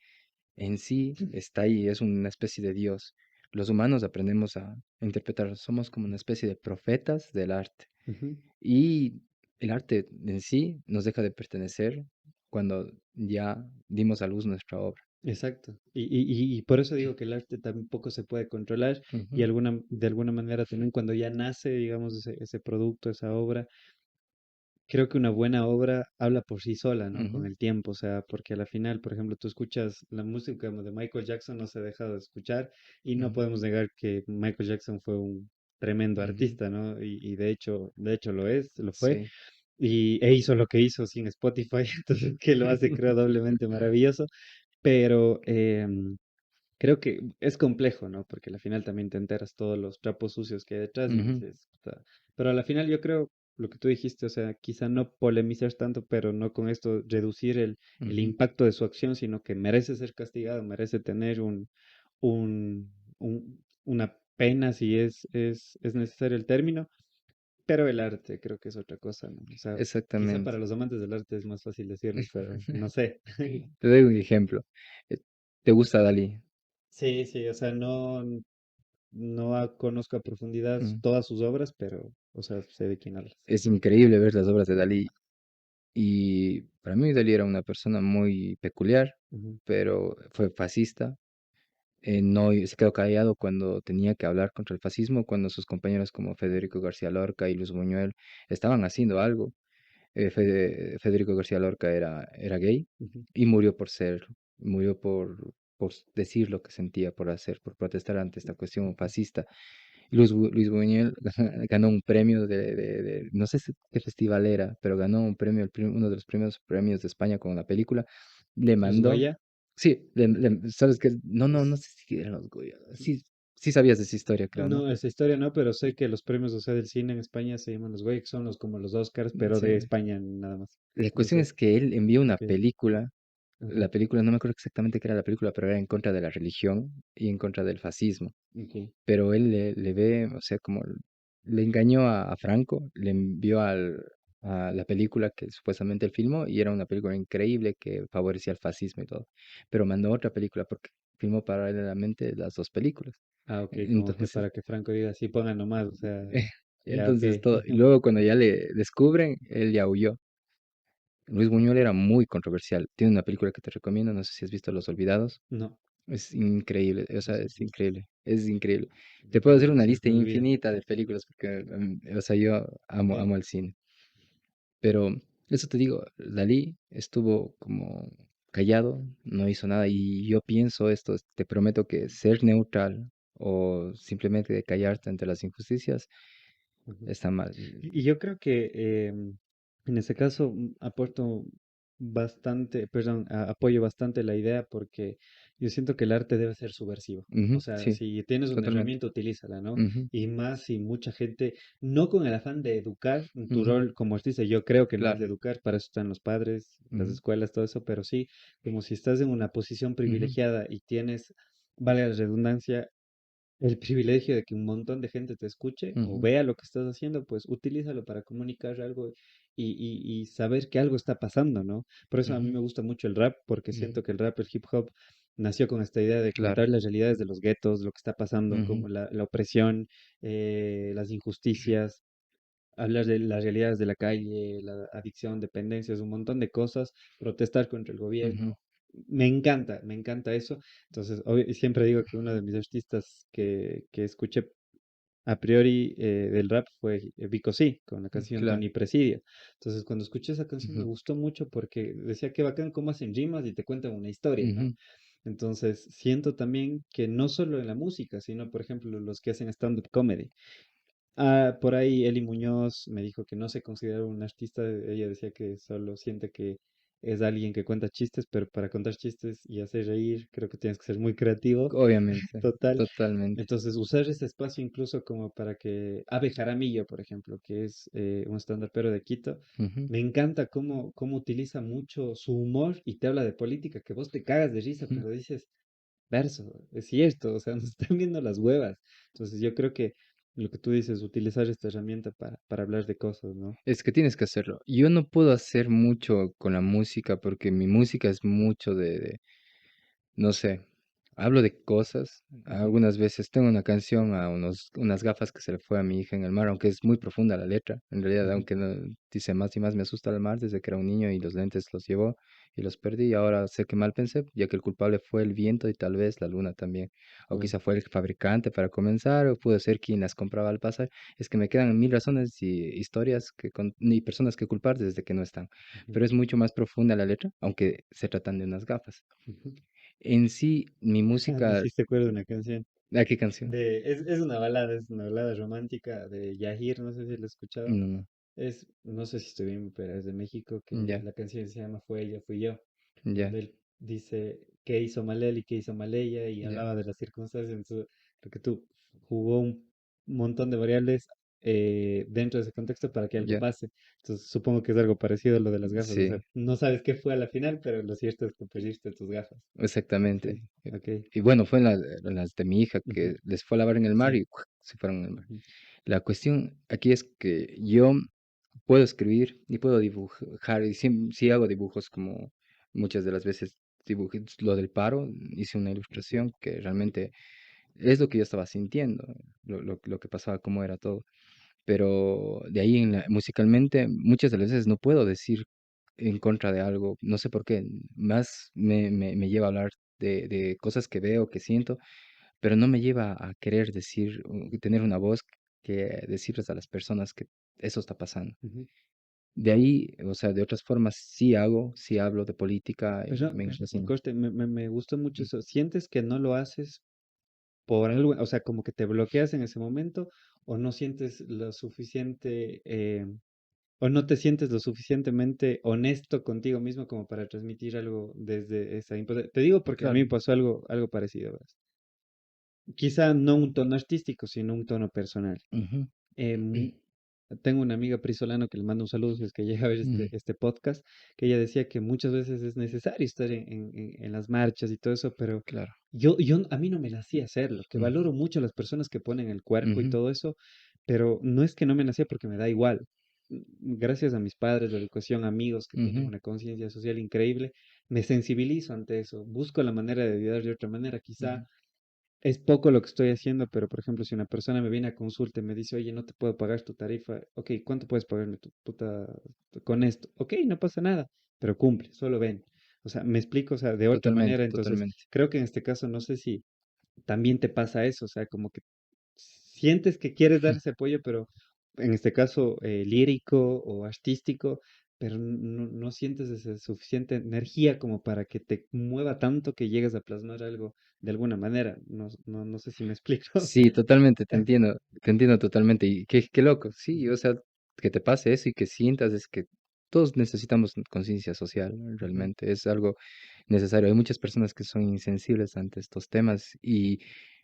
en sí está ahí, es una especie de Dios. Los humanos aprendemos a interpretar, somos como una especie de profetas del arte. ujú, Y el arte en sí nos deja de pertenecer cuando ya dimos a luz nuestra obra. exacto. Y por eso digo que el arte tampoco se puede controlar y Ujú, de alguna manera también cuando ya nace, digamos, ese producto, esa obra, creo que una buena obra habla por sí sola, ¿no? Con ujú, el tiempo, o sea, porque a la final, por ejemplo, tú escuchas la música de Michael Jackson, no se ha dejado de escuchar y no ujú, podemos negar que Michael Jackson fue un tremendo ujú. artista, ¿no? Y de hecho lo es, lo fue, Sí. e hizo lo que hizo sin Spotify, entonces que lo hace, creo, doblemente maravilloso, pero creo que es complejo, ¿no? Porque al final también te enteras todos los trapos sucios que hay detrás y Ujú, dices, "Puta". Pero a la final yo creo lo que tú dijiste, o sea, quizá no polemizar tanto, pero no con esto reducir el ujú. impacto de su acción, sino que merece ser castigado, merece tener una pena si es necesario el término, pero el arte creo que es otra cosa, ¿no? O sea, quizá para Exactamente. los amantes del arte es más fácil decirlo, pero no sé. Te doy un ejemplo. Eh, ¿Te gusta Dalí? Sí, sí, o sea, no conozco a profundidad Mm. todas sus obras, pero, o sea, sé de quién hablas. Es increíble ver las obras de Dalí. Y para mí Dalí era una persona muy peculiar, Ujú, pero fue fascista. No se quedó callado cuando tenía que hablar contra el fascismo, cuando sus compañeros como Federico García Lorca y Luis Buñuel estaban haciendo algo. Federico García Lorca era gay ujú. y murió por serlo, murió por decir lo que sentía, por hacer, por protestar ante esta cuestión fascista. Luis Buñuel ganó un premio no sé qué festival era, pero ganó un premio, uno de los primeros premios de España con la película. Le Los mandó, Goya, sí, ¿sabes qué? No, no, no sé si eran los Goya. Sí, sí sabías de esa historia, creo, ¿no? no, esa historia no, pero sé que los premios, o sea, del cine en España se llaman los Goya, que son los como los Oscars, pero de Sí. España nada más. La No cuestión sé, es que él envió una ok, película. ajá, La película, no me acuerdo exactamente qué era la película, pero era en contra de la religión y en contra del fascismo. ok. Pero él le ve, o sea, como le engañó a Franco, le envió a la película que supuestamente él filmó y era una película increíble que favorecía el fascismo y todo. Pero mandó otra película porque filmó paralelamente las dos películas. Ah, ok, como que Entonces, para que Franco diga, sí, pongan nomás, o sea, ya, ok. entonces todo. Y luego cuando ya le descubren, él ya huyó. Luis Buñuel era muy controversial. Tiene una película que te recomiendo, no sé si has visto Los Olvidados. No, Es increíble, o sea, los es olvidos. increíble, es increíble. Te puedo hacer una lista Siempre me olvida. infinita de películas porque, o sea, yo Ok. amo el cine. Pero eso te digo, Dalí estuvo como callado, no hizo nada y yo pienso esto, te prometo que ser neutral o simplemente callarte ante las injusticias Ujú. está mal. Y yo creo que en ese caso aporto bastante, perdón, apoyo bastante la idea porque yo siento que el arte debe ser subversivo. O Ujú, sea, sí, si tienes una totalmente. herramienta, utilízala, ¿no? Ujú, Y más si mucha gente, no con el afán de educar, en tu ujú, rol como artista, yo creo que no es claro. de educar, para eso están los padres, las Ujú, escuelas, todo eso, pero sí, como si estás en una posición ujú, privilegiada y tienes, vale la redundancia, el privilegio de que un montón de gente te escuche o ujú, vea lo que estás haciendo, pues utilízalo para comunicar algo y saber que algo está pasando, ¿no? Por eso a mí ujú, me gusta mucho el rap, porque ujú, siento que el rap, el hip hop, nació con esta idea de claro. contar las realidades de los guetos, lo que está pasando, Ujú, como la opresión, las injusticias. hablar de las realidades de la calle, la adicción, dependencias, un montón de cosas, protestar contra el Ujú, gobierno. Me encanta eso. Entonces, siempre digo que uno de mis artistas que escuché a priori del rap fue Vico Sí, con la canción claro. Tony Presidio. Entonces, cuando escuché esa canción me Ujú, gustó mucho porque decía que bacán cómo hacen rimas y te cuentan una historia, ¿no? ujú, Entonces, siento también que no solo en la música, sino, por ejemplo, los que hacen stand-up comedy. Ah, por ahí Eli Muñoz me dijo que no se considera un artista. Ella decía que solo siente que es alguien que cuenta chistes, pero para contar chistes y hacer reír, creo que tienes que ser muy creativo. obviamente, Total. totalmente. Entonces, usar ese espacio incluso como para que Ave Jaramillo, por ejemplo, que es un pero de Quito, Ujú, me encanta cómo utiliza mucho su humor y te habla de política, que vos te cagas de risa, ujú. pero dices, verso, es cierto, o sea, nos están viendo las huevas. Entonces, yo creo que lo que tú dices, utilizar esta herramienta para hablar de cosas, ¿no? Es que tienes que hacerlo. Yo no puedo hacer mucho con la música porque mi música es mucho no sé, hablo de cosas. Ujú, Algunas veces tengo una canción a unas gafas que se le fue a mi hija en el mar, aunque es muy profunda la letra. En realidad, ujú, aunque no, dice más y más me asusta el mar desde que era un niño y los lentes los llevó y los perdí. Y ahora sé que mal pensé, ya que el culpable fue el viento y tal vez la luna también. O claro, quizá fue el fabricante para comenzar, o pudo ser quien las compraba al pasar. Es que me quedan mil razones y historias y personas que culpar desde que no están. ujú, Pero es mucho más profunda la letra, aunque se tratan de unas gafas. ujú. En sí, mi Me música, hiciste acuerdo de una canción. ¿a qué canción? Es una balada romántica de Yahir, no sé si lo has escuchado. No, no. No sé si estoy bien, pero es de México, que Ya, la canción se llama Fue ella, fui yo, ya, donde él dice qué hizo mal él y qué hizo mal ella, y ya. hablaba de las circunstancias. Entonces, porque tú jugó un montón de variables dentro de ese contexto para que algo Ya, pase. Entonces, supongo que es algo parecido a lo de las gafas. O sea, sí, no sabes qué fue a la final, pero lo cierto es que perdiste tus gafas. Sí, exactamente. ok. Y bueno, fue en las de mi hija Ujú, que les fue a lavar en el mar sí. y ¡guau! Se fueron al mar. Ujú, La cuestión aquí es que yo puedo escribir y puedo dibujar, y sí hago dibujos como muchas de las veces dibujé lo del paro, hice una ujú, ilustración que realmente es lo que yo estaba sintiendo, lo que pasaba, cómo era todo. Pero de ahí musicalmente muchas de las veces no puedo decir en contra de algo, no sé por qué, más me lleva a hablar de cosas que veo, que siento, pero no me lleva a querer decir, tener una voz que decirles a las personas que eso está pasando. ujú. De ahí, o sea, de otras formas sí hago, sí hablo de política, me Pero, fascina. Corte, me gustó mucho Mm, eso. ¿Sientes que no lo haces por algo, o sea, como que te bloqueas en ese momento, o no sientes lo suficiente, o no te sientes lo suficientemente honesto contigo mismo como para transmitir algo desde esa impotencia? Te digo porque a mí claro. me pasó algo parecido, ¿verdad? Quizá no un tono artístico, sino un tono personal. Ujú, Em, Tengo una amiga prisolano que le mando un saludo si es que llega a ver ujú, este podcast, que ella decía que muchas veces es necesario estar en las marchas y todo eso, pero claro. a mí no me nacía hacerlo, que Ujú, valoro mucho a las personas que ponen el cuerpo y ujú, todo eso, pero no es que no me nacía porque me da igual. Gracias a mis padres, la educación, amigos que tienen ujú, una conciencia social increíble, me sensibilizo ante eso, busco la manera de ayudar de otra manera. Quizá ujú, es poco lo que estoy haciendo, pero por ejemplo, si una persona me viene a consulta y me dice, oye, no te puedo pagar tu tarifa, ok, ¿cuánto puedes pagarme tu puta con esto? Ok, no pasa nada, pero cumple, solo ven. O sea, me explico, o sea, de otra totalmente, manera. Entonces, totalmente. creo que en este caso, no sé si también te pasa eso, o sea, como que sientes que quieres dar ese apoyo, pero en este caso lírico o artístico, pero no sientes esa suficiente energía como para que te mueva tanto que llegues a plasmar algo de alguna manera. No sé si me explico. Sí, totalmente, te entiendo totalmente. Y qué loco, sí, Ujú, o sea, que te pase eso y que sientas es que todos necesitamos conciencia social, ¿no? ujú, Realmente es algo necesario. Hay muchas personas que son insensibles ante estos temas y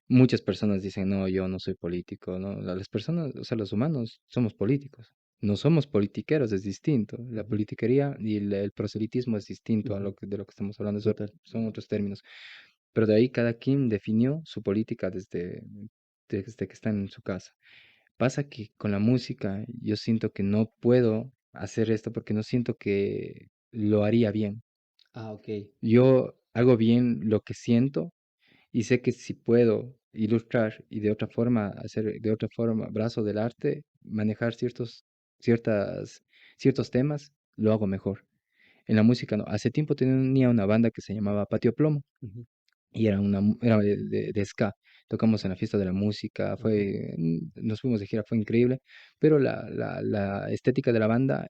muchas personas dicen, no, yo no soy político, ¿no? Las personas, o sea, los humanos somos políticos. No somos politiqueros, es distinto. La ujú, politiquería y el proselitismo es distinto a ujú, de lo que estamos hablando, total. son otros términos. Pero de ahí cada quien definió su política desde que está en su casa. Pasa que con la música yo siento que no puedo hacer esto porque no siento que lo haría bien. Ah, ok. Yo hago bien lo que siento y sé que si puedo ilustrar y de otra forma hacer de otra forma brazo del arte, manejar ciertos ciertas, ciertos temas, lo hago mejor. En la música no. Hace tiempo tenía una banda que se llamaba Patio Plomo Ujú, y era de ska. Tocamos en la fiesta de la música, ujú, nos fuimos de gira, fue increíble, pero la estética de la banda,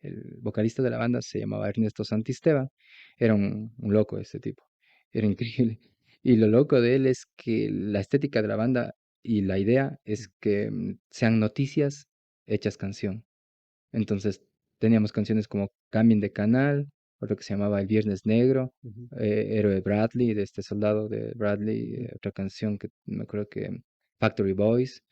el vocalista de la banda se llamaba Ernesto Santisteban, era un loco ese tipo, era increíble. Y lo loco de él es que la estética de la banda y la idea es que sean noticias hechas canción. Entonces teníamos canciones como Cambien de Canal, otro que se llamaba El Viernes Negro, ujú, Héroe Bradley, de este soldado de Bradley, ujú, otra canción que me acuerdo que Factory Boys,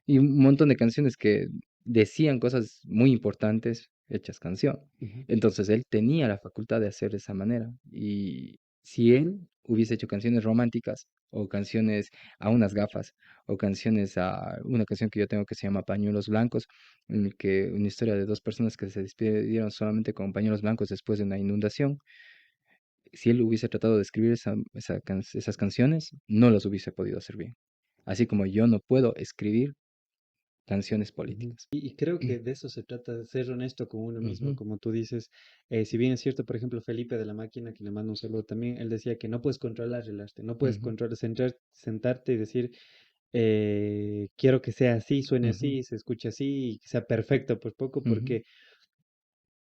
y un montón de canciones que decían cosas muy importantes hechas canción. ujú, Entonces él tenía la facultad de hacer de esa manera. Y si él hubiese hecho canciones románticas o canciones a unas gafas o canciones a una canción que yo tengo que se llama Pañuelos Blancos, en el que una historia de dos personas que se despidieron solamente con pañuelos blancos después de una inundación, si él hubiese tratado de escribir esas canciones, no las hubiese podido hacer bien. Así como yo no puedo escribir canciones ujú. políticas. Y creo que de eso se trata, de ser honesto con uno mismo, Ujú, como tú dices. Si bien es cierto, por ejemplo, Felipe de la Máquina, que le mando un saludo también, él decía que no puedes controlar el arte, no puedes ujú, controlar, sentarte y decir, quiero que sea así, suene ujú, así, se escuche así y que sea perfecto por poco, ujú, porque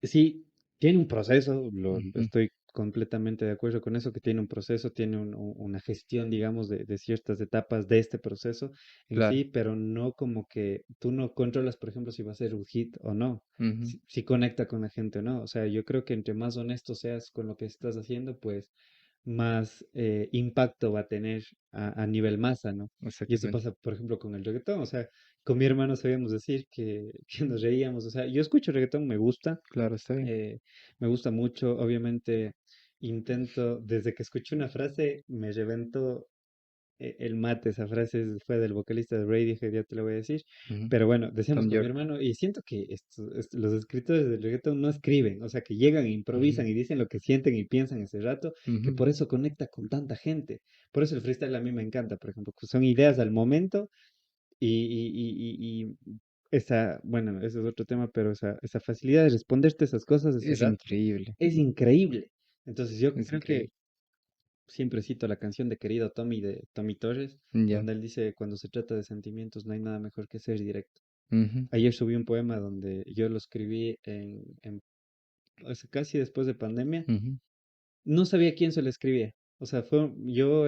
sí, tiene un proceso, ujú. estoy completamente de acuerdo con eso, que tiene un proceso, tiene una gestión, digamos, de ciertas etapas de este proceso en Claro. sí, pero no como que tú no controlas, por ejemplo, si va a ser un hit o no, Ujú, si conecta con la gente o no. O sea, yo creo que entre más honesto seas con lo que estás haciendo, pues más impacto va a tener a nivel masa, ¿no? Y eso exactamente. pasa, por ejemplo, con el reggaetón. O sea, con mi hermano sabíamos decir que nos reíamos. O sea, yo escucho reggaetón, me gusta, Claro, está bien. eh, me gusta mucho. Obviamente, intento, desde que escuché una frase, me reventó el mate. Esa frase fue del vocalista de Radiohead, ya te lo voy a decir. Ujú. Pero bueno, decíamos Tom con mi York. hermano, y siento que los escritores del reggaetón no escriben, o sea, que llegan, e Ujú, improvisan y dicen lo que sienten y piensan ese rato, que ujú. por eso conecta con tanta gente. Por eso el freestyle a mí me encanta, por ejemplo, que son ideas al momento y esa, bueno, ese es otro tema, pero esa facilidad de responderte esas cosas de ese Es rato increíble, es increíble. Entonces yo es creo que increíble. siempre cito la canción de Querido Tommy de Tommy Torres, Ya. donde él dice, cuando se trata de sentimientos no hay nada mejor que ser directo. Ujú, Ayer subí un poema donde yo lo escribí o sea, casi después de pandemia. ujú, No sabía quién se lo escribía. O sea, yo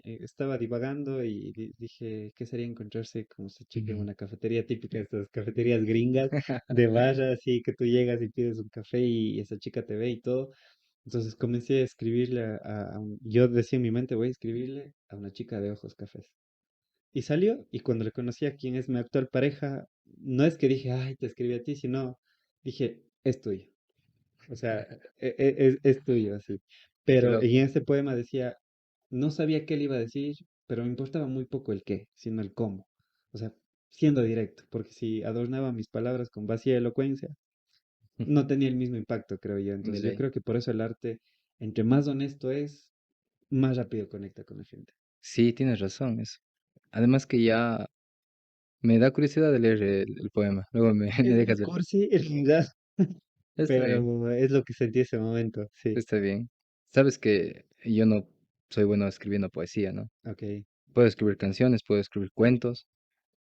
estaba divagando y dije, ¿qué sería encontrarse con esta chica en ujú. una cafetería típica de estas cafeterías gringas de barra, así que tú llegas y pides un café y esa chica te ve y todo? Entonces comencé a escribirle yo decía en mi mente, voy a escribirle a una chica de ojos cafés. Y salió, y cuando le conocí a quien es mi actual pareja, no es que dije, ay, te escribí a ti, sino dije, es tuyo. O sea, es tuyo, así. Qué Pero loco. en ese poema decía, no sabía qué le iba a decir, pero me importaba muy poco el qué, sino el cómo. O sea, siendo directo, porque si adornaba mis palabras con vacía elocuencia, no tenía el mismo impacto, creo yo. De Entonces yo ley. creo que por eso el arte, entre más honesto es, más rápido conecta con la gente. Sí, tienes razón, eso. Además que ya me da curiosidad de leer el poema. Luego me Es muy dejas ver. cursi, en realidad, Está bien, pero es lo que sentí ese momento, sí. está bien. Sabes que yo no soy bueno escribiendo poesía, ¿no? Ok. Puedo escribir canciones, puedo escribir cuentos,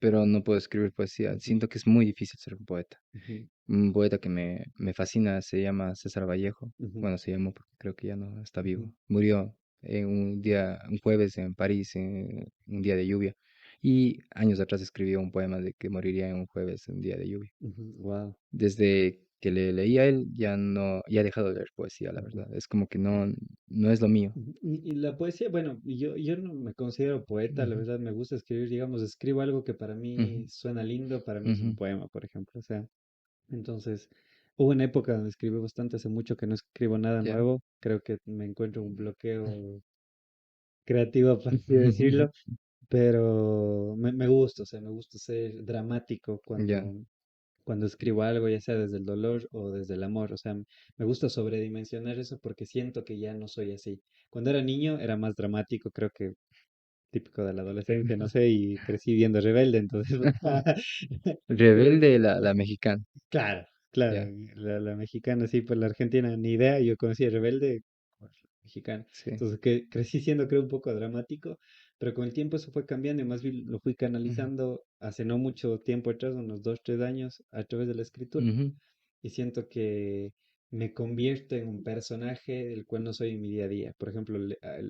pero no puedo escribir poesía. Ujú, Siento que es muy difícil ser un poeta. ujú, Un poeta que me fascina se llama César Vallejo. ujú, Bueno, se llamó porque creo que ya no está ujú, vivo. Murió en un día, un jueves en París, en un día de lluvia. Y años atrás escribió un poema de que moriría en un jueves, en un día de lluvia. ujú, wow. Desde que le leí a él, ya he dejado de leer poesía, la Ujú. verdad. Es como que no es lo mío. Ujú. Y la poesía, bueno, yo no me considero poeta, la Ujú, verdad me gusta escribir, digamos, escribo algo que para ujú, mí suena lindo, para mí es un ujú. poema, por ejemplo. O sea, entonces, hubo una época donde escribí bastante, hace mucho que no escribo nada Ya. nuevo, creo que me encuentro un bloqueo creativo, por así decirlo, pero me gusta, o sea, me gusta ser dramático Ya. cuando escribo algo, ya sea desde el dolor o desde el amor. O sea, me gusta sobredimensionar eso porque siento que ya no soy así. Cuando era niño era más dramático, creo que típico de la adolescencia, no sé, y crecí viendo Rebelde, entonces, Rebelde, la mexicana. claro, claro, Ya, la mexicana sí, pues la argentina ni idea, yo conocí a Rebelde, pues, mexicana, sí. entonces que crecí siendo creo un poco dramático, pero con el tiempo eso fue cambiando y más bien lo fui Ujú, canalizando hace no mucho tiempo atrás, unos 2, 3 años, a través de la escritura ujú, y siento que me convierto en un personaje del cual no soy en mi día a día. Por ejemplo,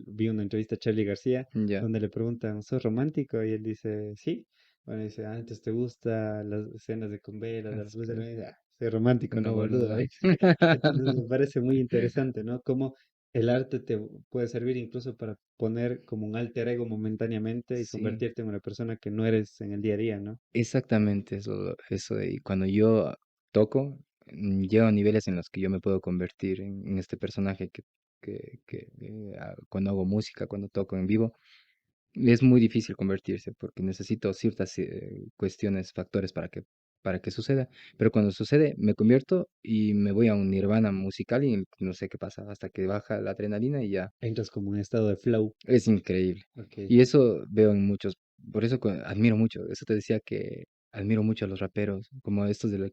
vi una entrevista a Charlie García ya. donde le preguntan, ¿sos romántico? Y él dice, sí. Bueno, dice, ah, entonces te gustan las escenas de con velas, de la luz de la vida. Ah, soy romántico, no No, boludo. boludo. Dice. Entonces me parece muy interesante, ¿no? Cómo el arte te puede servir incluso para poner como un alter ego momentáneamente y Sí, convertirte en una persona que no eres en el día a día, ¿no? exactamente eso de ahí. Cuando yo toco, llego a niveles en los que yo me puedo convertir en este personaje cuando hago música, cuando toco en vivo, es muy difícil convertirse porque necesito ciertas cuestiones, factores para que suceda. Pero cuando sucede, me convierto y me voy a un nirvana musical y no sé qué pasa, hasta que baja la adrenalina y ya. Entras como en un estado de flow. Es increíble. Ok, Y eso veo en muchos, por eso admiro mucho, eso te decía que admiro mucho a los raperos, como estos del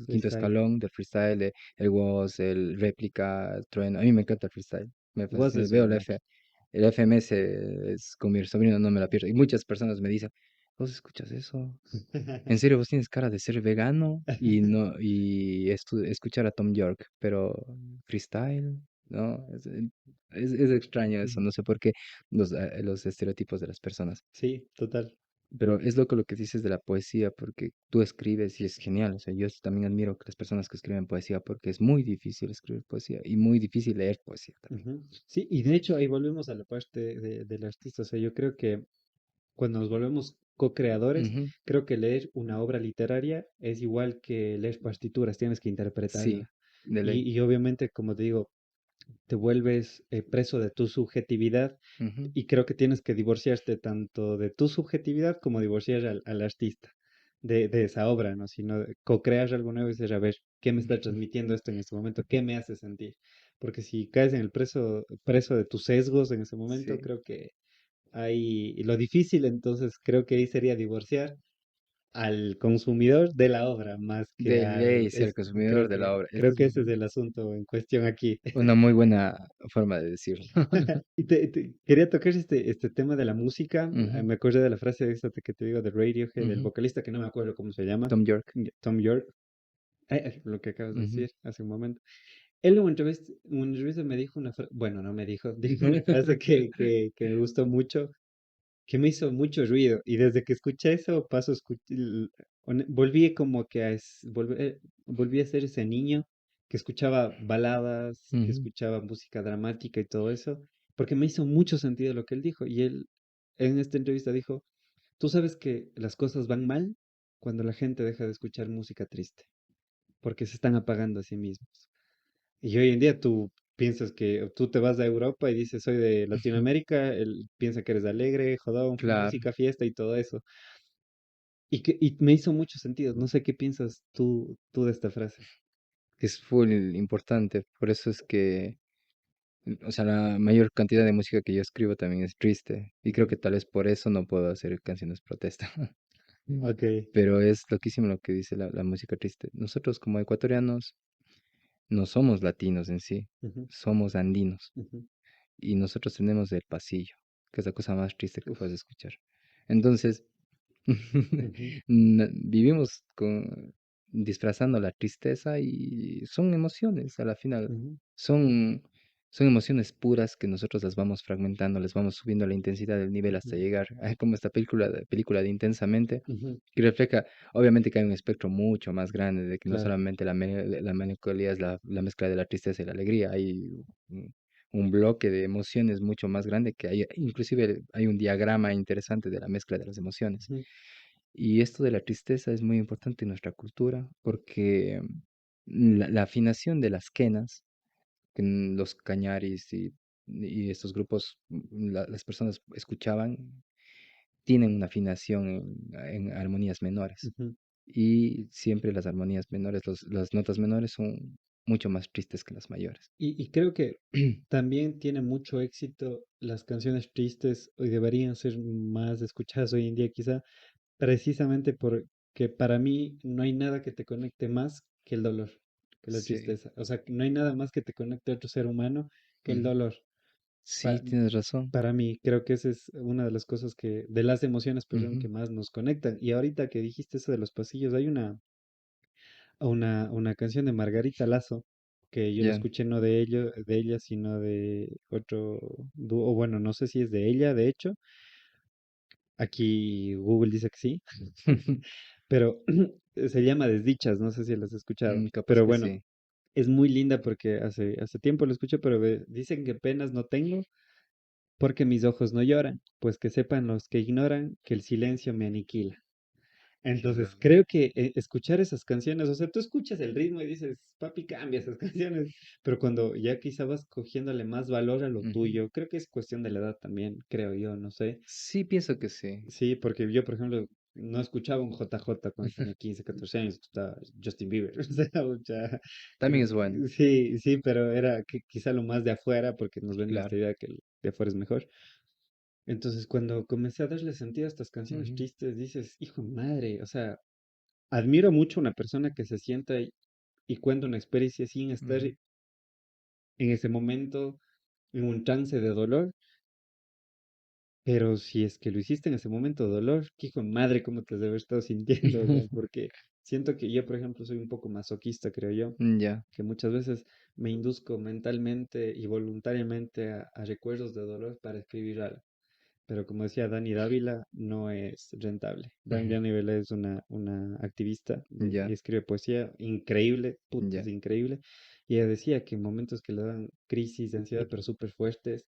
quinto freestyle. escalón, del freestyle, de el Woz, el réplica, el trueno. A mí me encanta el freestyle. Vos es Veo un máquina. el FMS es con mi sobrino, no me la pierdo. Y muchas personas me dicen, ¿vos escuchas eso? En serio, vos tienes cara de ser vegano y no y escuchar a Tom York, pero freestyle, ¿no? Es extraño eso, no sé por qué los estereotipos de las personas. Sí, total. Pero es loco lo que dices de la poesía, porque tú escribes y es genial. O sea, yo también admiro que las personas que escriben poesía, porque es muy difícil escribir poesía y muy difícil leer poesía también. Ujú. Sí, y de hecho ahí volvemos a la parte del artista. O sea, yo creo que cuando nos volvemos co-creadores, Ujú, creo que leer una obra literaria es igual que leer partituras, tienes que sí, interpretarla. de ley. Y obviamente, como te digo, te vuelves preso de tu subjetividad Ujú, y creo que tienes que divorciarte tanto de tu subjetividad como divorciar al artista de esa obra, ¿no? Sino co-crear algo nuevo y decir, a ver, ¿qué me está transmitiendo esto en este momento? ¿Qué me hace sentir? Porque si caes en el preso de tus sesgos en ese momento, sí. creo que hay lo difícil, entonces creo que ahí sería divorciar al consumidor de la obra más que De ley, al ser consumidor de la obra. creo que ese es el asunto en cuestión aquí. Una muy buena forma de decirlo. Y quería tocar este tema de la música. Ujú, Me acordé de la frase esta que te digo de Radiohead, del ujú. vocalista que no me acuerdo cómo se llama, Tom York. Tom York. Lo que acabas de Ujú, decir hace un momento. Él en una entrevista me dijo una frase, bueno, no me dijo, dijo una frase que me gustó mucho, que me hizo mucho ruido. Y desde que escuché eso, paso a volví como que volví a ser ese niño que escuchaba baladas, que ujú, escuchaba música dramática y todo eso, porque me hizo mucho sentido lo que él dijo. Y él en esta entrevista dijo, tú sabes que las cosas van mal cuando la gente deja de escuchar música triste, porque se están apagando a sí mismos. Y hoy en día tú piensas que tú te vas a Europa y dices, soy de ujú. Latinoamérica, él piensa que eres alegre, jodón, Claro, música, fiesta y todo eso. Y me hizo mucho sentido. No sé qué piensas tú de esta frase. es full importante. Por eso es que, o sea, la mayor cantidad de música que yo escribo también es triste. Y creo Ujú. que tal vez por eso no puedo hacer canciones protesta. Ok. Pero es loquísimo lo que dice la música triste. Nosotros como ecuatorianos no somos latinos en sí, Ujú, somos andinos. ujú. Y nosotros tenemos el pasillo, que es la cosa más triste que puedes Uf. escuchar. Entonces, Ujú, vivimos disfrazando la tristeza y son emociones a la final. ujú, Son, son emociones puras que nosotros las vamos fragmentando, les vamos subiendo la intensidad del nivel hasta ujú, llegar, como esta película de Intensamente, ujú. que refleja, obviamente que hay un espectro mucho más grande, de que no Claro. solamente la melancolía es la mezcla de la tristeza y la alegría, hay un, un bloque de emociones mucho más grande que hay, inclusive hay un diagrama interesante de la mezcla de las emociones. Ujú, Y esto de la tristeza es muy importante en nuestra cultura porque la afinación de las quenas, que los cañaris y estos grupos, las personas escuchaban, tienen una afinación en armonías menores. ujú, Y siempre las armonías menores, las notas menores son mucho más tristes que las mayores. Y creo que también tiene mucho éxito las canciones tristes y deberían ser más escuchadas hoy en día, quizá precisamente porque para mí no hay nada que te conecte más que el dolor, que la Sí. tristeza. O sea, no hay nada más que te conecte a otro ser humano que el Ujú. dolor. Sí, Pa- tienes razón. para mí, creo que esa es una de las cosas de las emociones, perdón, Ujú. que más nos conectan. Y ahorita que dijiste eso de los pasillos, hay una canción de Margarita Lazo que yo la Ya. escuché no de ella, sino de otro dúo, o bueno, no sé si es de ella, de hecho, aquí Google dice que sí, pero se llama Desdichas, no sé si la has escuchado, Capaz pero que bueno, sí. es muy linda porque hace tiempo lo escuché, pero dicen que penas no tengo porque mis ojos no lloran, pues que sepan los que ignoran que el silencio me aniquila. Entonces, Wow. creo que escuchar esas canciones, o sea, tú escuchas el ritmo y dices, papi, cambia esas canciones, pero cuando ya quizá vas cogiéndole más valor a lo Ujú. tuyo, creo que es cuestión de la edad también, creo yo, no sé. Sí, pienso que sí. Sí, porque yo, por ejemplo, no escuchaba un JJ cuando tenía 15, 14 años, escuchaba Justin Bieber, o sea, mucha- También es bueno, sí, sí, pero era quizá lo más de afuera porque nos venden esta claro. idea que el de afuera es mejor. Entonces, cuando comencé a darle sentido a estas canciones Ujú. tristes, dices, hijo de madre, o sea, admiro mucho a una persona que se sienta y cuenta una experiencia sin estar Ujú. en ese momento en un trance de dolor, pero si es que lo hiciste en ese momento de dolor, qué hijo de madre, cómo te has de haber estado sintiendo, o sea, porque siento que yo, por ejemplo, soy un poco masoquista, creo yo, Ya. que muchas veces me induzco mentalmente y voluntariamente a recuerdos de dolor para escribir algo. Pero como decía Dani Dávila, no es rentable. Dani Ujú. Dávila es una activista y Ya. escribe poesía increíble, putas, Ya. increíble. Y ella decía que en momentos que le dan crisis de ansiedad, pero súper fuertes,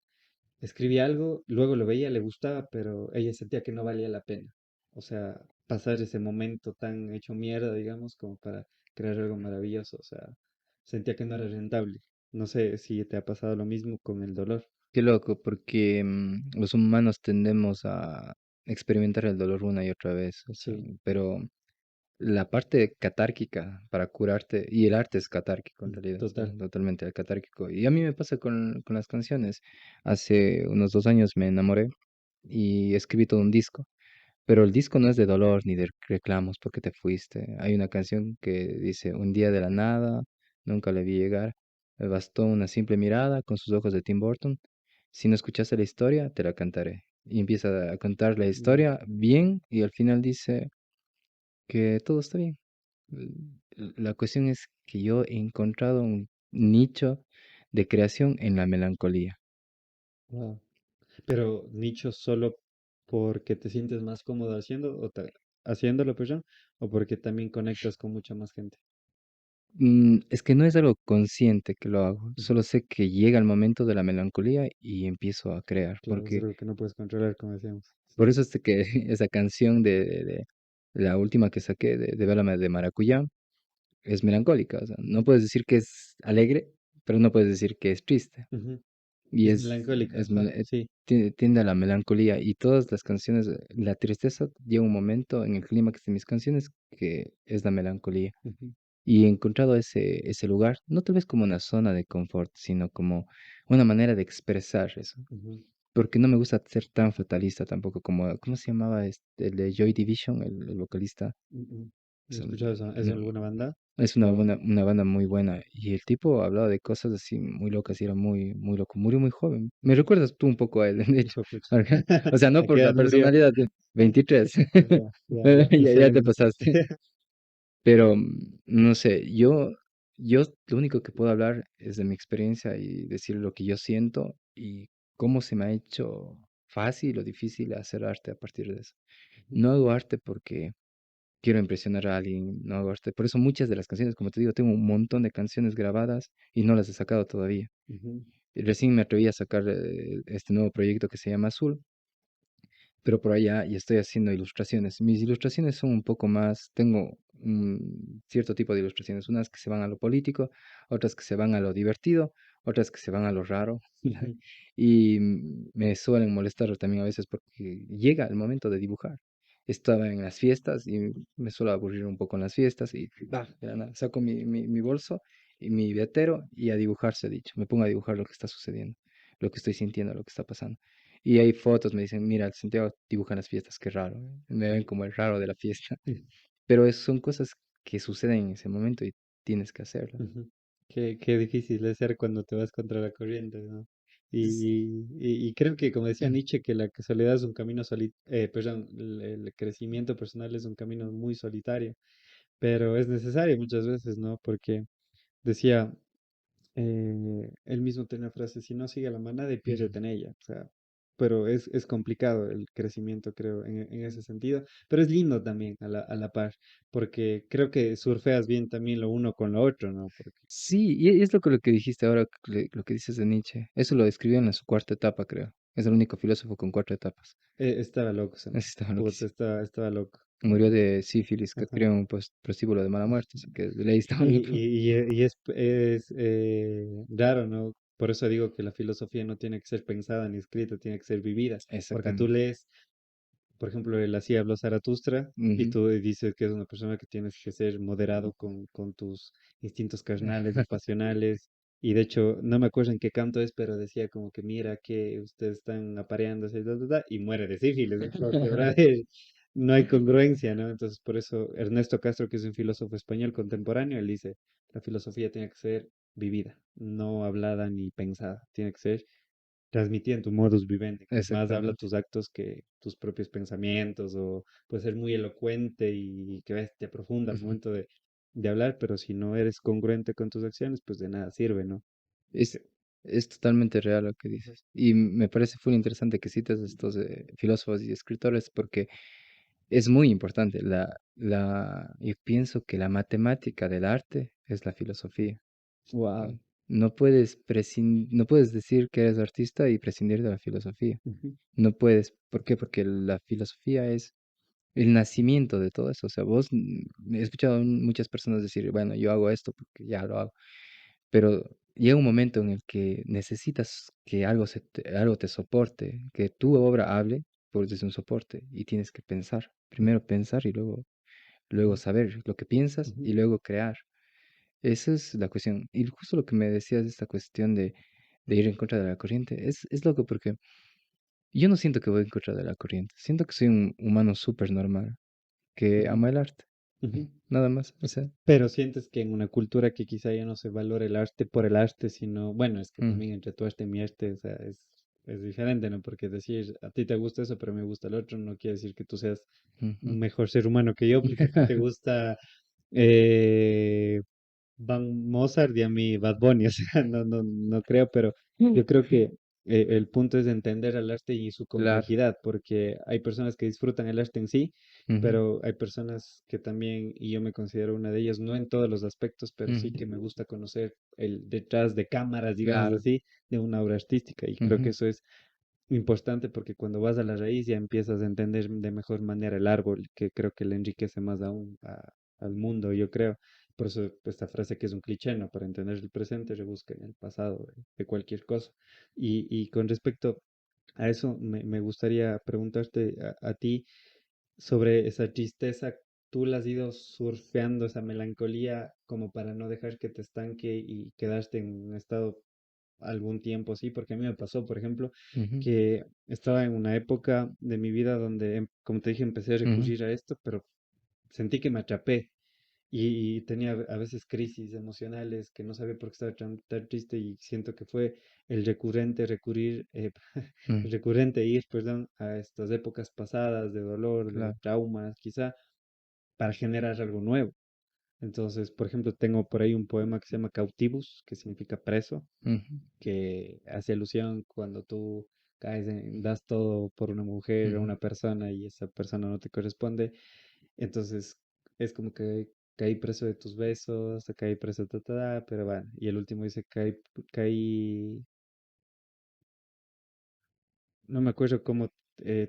escribía algo, luego lo veía, le gustaba, pero ella sentía que no valía la pena. O sea, pasar ese momento tan hecho mierda, digamos, como para crear algo maravilloso. O sea, sentía que no era rentable. No sé si te ha pasado lo mismo con el dolor. Qué loco, porque los humanos tendemos a experimentar el dolor una y otra vez, o sea, Sí, pero la parte catárquica para curarte, y el arte es catárquico en realidad, o sea, total. totalmente catárquico. Y a mí me pasa con las canciones. Hace unos 2 años me enamoré y escribí todo un disco. Pero el disco no es de dolor ni de reclamos porque te fuiste. Hay una canción que dice, un día de la nada, nunca le vi llegar, me bastó una simple mirada con sus ojos de Tim Burton. Si no escuchaste la historia, te la cantaré. Y empieza a contar la Mm, historia bien y al final dice que todo está bien. La cuestión es que yo he encontrado un nicho de creación en la melancolía. wow. Pero nicho solo porque te sientes más cómodo haciéndolo, perdón, o porque también conectas con mucha más gente. Es que no es algo consciente que lo hago, Ujú. solo sé que llega el momento de la melancolía y empiezo a crear, Claro, es porque algo que no puedes controlar, como decíamos. por Sí. eso es de que esa canción de la última que saqué de Bélame de Maracuyá es melancólica, o sea, no puedes decir que es alegre, pero no puedes decir que es triste, Ujú. y Es melancólica, ajá, sí. tiende a la melancolía, y todas las canciones, la tristeza llega un momento en el clímax de mis canciones que es la melancolía. Ujú, Y he encontrado ese lugar, no tal vez como una zona de confort, sino como una manera de expresar eso. ujú, Porque no me gusta ser tan fatalista tampoco como, ¿cómo se llamaba este, el de Joy Division, el vocalista? ujú. ¿No he Es, escuchado eso? ¿Es de no, alguna banda? es una banda muy buena. Y el tipo hablaba de cosas así muy locas y era muy, muy loco. Murió muy joven. Me recuerdas tú un poco a él, de hecho. Hijo de pucha. O sea, no ¿A qué por la edad murió? personalidad de 23. Ya, ya, ya, Ya te excelente. pasaste. Pero no sé, yo lo único que puedo hablar es de mi experiencia y decir lo que yo siento y cómo se me ha hecho fácil o difícil hacer arte a partir de eso. Ujú, No hago arte porque quiero impresionar a alguien, no hago arte. Por eso muchas de las canciones, como te digo, tengo un montón de canciones grabadas y no las he sacado todavía. ujú, Y recién me atreví a sacar este nuevo proyecto que se llama Azul, pero por allá y estoy haciendo ilustraciones. Mis ilustraciones son un poco más, tengo un cierto tipo de ilustraciones, unas que se van a lo político, otras que se van a lo divertido, otras que se van a lo raro. ujú, Y me suelen molestar también a veces porque llega el momento de dibujar. Estaba en las fiestas y me suelo aburrir un poco en las fiestas y bah, de la nada, saco mi bolso mi billetero y a dibujar, se ha dicho. Me pongo a dibujar lo que está sucediendo, lo que estoy sintiendo, lo que está pasando. Y hay fotos, me dicen, mira, Santiago dibuja en las fiestas, qué raro. Me ven como el raro de la fiesta. Pero son cosas que suceden en ese momento y tienes que hacerlo. Ujú. Qué difícil es ser cuando te vas contra la corriente, ¿no? Es- Y creo que, como decía Nietzsche, que la soledad es un camino perdón, el crecimiento personal es un camino muy solitario, pero es necesario muchas veces, ¿no? Porque decía, él mismo tiene una frase, si no sigue a la manada y piérdete en ella, o sea, pero es complicado el crecimiento, creo, en ese sentido, pero es lindo también a la par, porque creo que surfeas bien también lo uno con lo otro, ¿no? Porque Sí, y es lo que dijiste ahora, lo que dices de Nietzsche. Eso lo describió en su cuarta etapa, creo. Es el único filósofo con cuatro etapas. estaba loco, ese man. Así estaba Puta, loquísimo. estaba loco. Murió de sífilis, que Ajá. creo un prostíbulo de mala muerte, así que de ley estaba Y, loco. y es raro, ¿no? Por eso digo que la filosofía no tiene que ser pensada ni escrita, tiene que ser vivida, porque tú Exactamente. lees. Por ejemplo, él así habló Zaratustra y Ujú. tú dices que es una persona que tienes que ser moderado con tus instintos carnales y pasionales. Y de hecho, no me acuerdo en qué canto es, pero decía como que mira que ustedes están apareándose y muere de sífilis. Es como que, brother, no hay congruencia, ¿no? Entonces, por eso Ernesto Castro, que es un filósofo español contemporáneo, él dice, la filosofía tiene que ser vivida, no hablada ni pensada, tiene que ser transmitida en tu modus vivendi, que más habla Exactamente. tus actos que tus propios pensamientos, o puede ser muy elocuente y que bestia profunda al Ujú. momento de hablar, pero si no eres congruente con tus acciones, pues de nada sirve, ¿no? Es, Que- es totalmente real lo que dices. Y me parece muy interesante que cites estos filósofos y escritores porque es muy importante. Yo pienso que la matemática del arte es la filosofía. Wow. No puedes decir que eres artista y prescindir de la filosofía. Ujú, No puedes. ¿Por qué? Porque la filosofía es el nacimiento de todo eso. O sea, he escuchado a muchas personas decir, bueno, yo hago esto porque ya lo hago. Pero llega un momento en el que necesitas que algo te soporte, que tu obra hable por desde un soporte y tienes que pensar. Primero pensar y luego saber lo que piensas ujú, y luego crear. Esa es la cuestión. Y justo lo que me decías de esta cuestión de ir en contra de la corriente, es loco porque yo no siento que voy en contra de la corriente. Siento que soy un humano súper normal, que ujú, ama el arte, ujú. nada más. O sea, Pero sientes que en una cultura que quizá ya no se valora el arte por el arte, sino, bueno, es que mm, también entre tu arte y mi arte, o sea, es diferente, ¿no? Porque decir, a ti te gusta eso, pero me gusta el otro, no quiere decir que tú seas ujú. un mejor ser humano que yo, porque a ti te gusta eh, Van Mozart y a mí Bad Bunny, o sea, no creo, pero yo creo que el punto es entender el arte y su Claro. complejidad, porque hay personas que disfrutan el arte en sí, Ujú, pero hay personas que también, y yo me considero una de ellas, no en todos los aspectos, pero sí que me ujú. gusta conocer el detrás de cámaras, digamos Claro. así, de una obra artística, y creo que Ujú, eso es importante porque cuando vas a la raíz ya empiezas a entender de mejor manera el árbol, que creo que le enriquece más aún al mundo, yo creo. Por eso esta frase que es un cliché, ¿no? Para entender el presente, rebusca en el pasado de cualquier cosa. Y con respecto a eso, me gustaría preguntarte a ti sobre esa tristeza. ¿Tú la has ido surfeando, esa melancolía, como para no dejar que te estanque y quedarte en un estado algún tiempo, sí? Porque a mí me pasó, por ejemplo, ujú, que estaba en una época de mi vida donde, como te dije, empecé a ujú, recurrir a esto, pero sentí que me atrapé y tenía a veces crisis emocionales que no sabía por qué estaba tan triste, y siento que fue el mm, el recurrente ir, perdón, a estas épocas pasadas de dolor, de claro. traumas, quizá, para generar algo nuevo. Entonces, por ejemplo, tengo por ahí un poema que se llama Cautivus, que significa preso, Ujú, que hace alusión cuando tú das todo por una mujer o ujú, una persona y esa persona no te corresponde. Entonces es como que caí preso de tus besos, caí preso, pero bueno. Y el último dice, caí, no me acuerdo cómo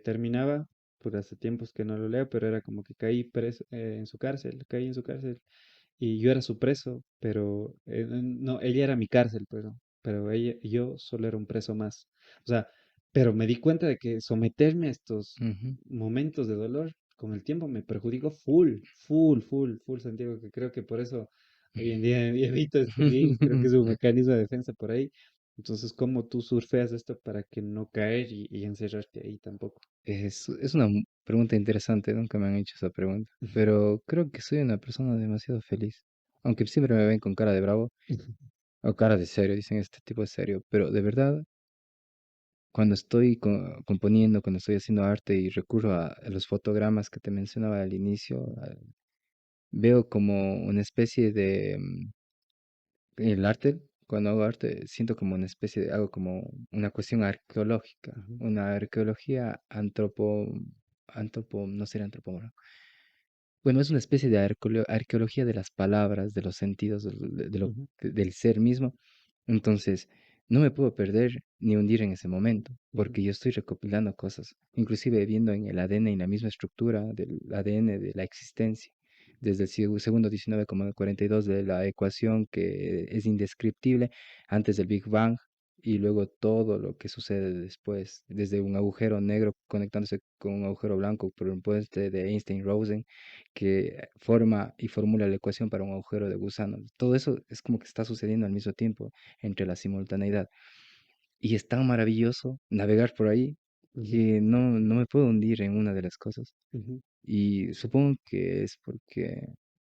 terminaba, por hace tiempos que no lo leo, pero era como que caí preso en su cárcel, caí en su cárcel y yo era su preso, pero no, ella era mi cárcel, pero yo solo era un preso más. O sea, pero me di cuenta de que someterme a estos ujú. momentos de dolor con el tiempo me perjudicó full, Santiago, que creo que por eso Hoy en día evito escribir, creo que es un mecanismo de defensa por ahí. Entonces, ¿cómo tú surfeas esto para que no caer y encerrarte ahí tampoco? Es una pregunta interesante, nunca me han hecho esa pregunta, pero creo que soy una persona demasiado feliz. Aunque siempre me ven con cara de bravo o cara de serio, dicen este tipo de serio, pero de verdad, cuando estoy componiendo, cuando estoy haciendo arte y recurro a los fotogramas que te mencionaba al inicio, veo como una especie de el arte, cuando hago arte, siento como una especie de, hago como una cuestión arqueológica, Ujú, una arqueología no sería antropómorfa. Bueno, es una especie de arqueología de las palabras, de los sentidos, ujú, del ser mismo. Entonces, no me puedo perder ni hundir en ese momento, ujú, porque yo estoy recopilando cosas, inclusive viendo en el ADN y la misma estructura del ADN de la existencia, desde el segundo 19,42 de la ecuación que es indescriptible antes del Big Bang y luego todo lo que sucede después, desde un agujero negro conectándose con un agujero blanco por un puente de Einstein-Rosen que forma y formula la ecuación para un agujero de gusano. Todo eso es como que está sucediendo al mismo tiempo entre la simultaneidad. Y es tan maravilloso navegar por ahí ujú, que no me puedo hundir en una de las cosas. ujú, Y supongo que es porque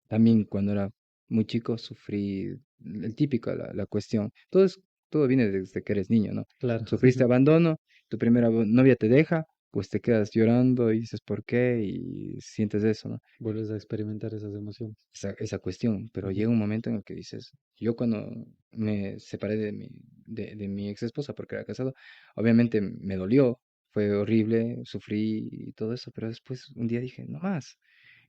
también cuando era muy chico sufrí el típico, la cuestión. Todo viene desde que eres niño, ¿no? claro, Sufriste abandono, tu primera novia te deja, pues te quedas llorando y dices por qué y sientes eso, ¿no? vuelves a experimentar esas emociones. Esa cuestión, pero Ujú, llega un momento en el que dices, yo cuando me separé de mi ex esposa porque era casado, obviamente me dolió, fue horrible, sufrí y todo eso, pero después un día dije, no más,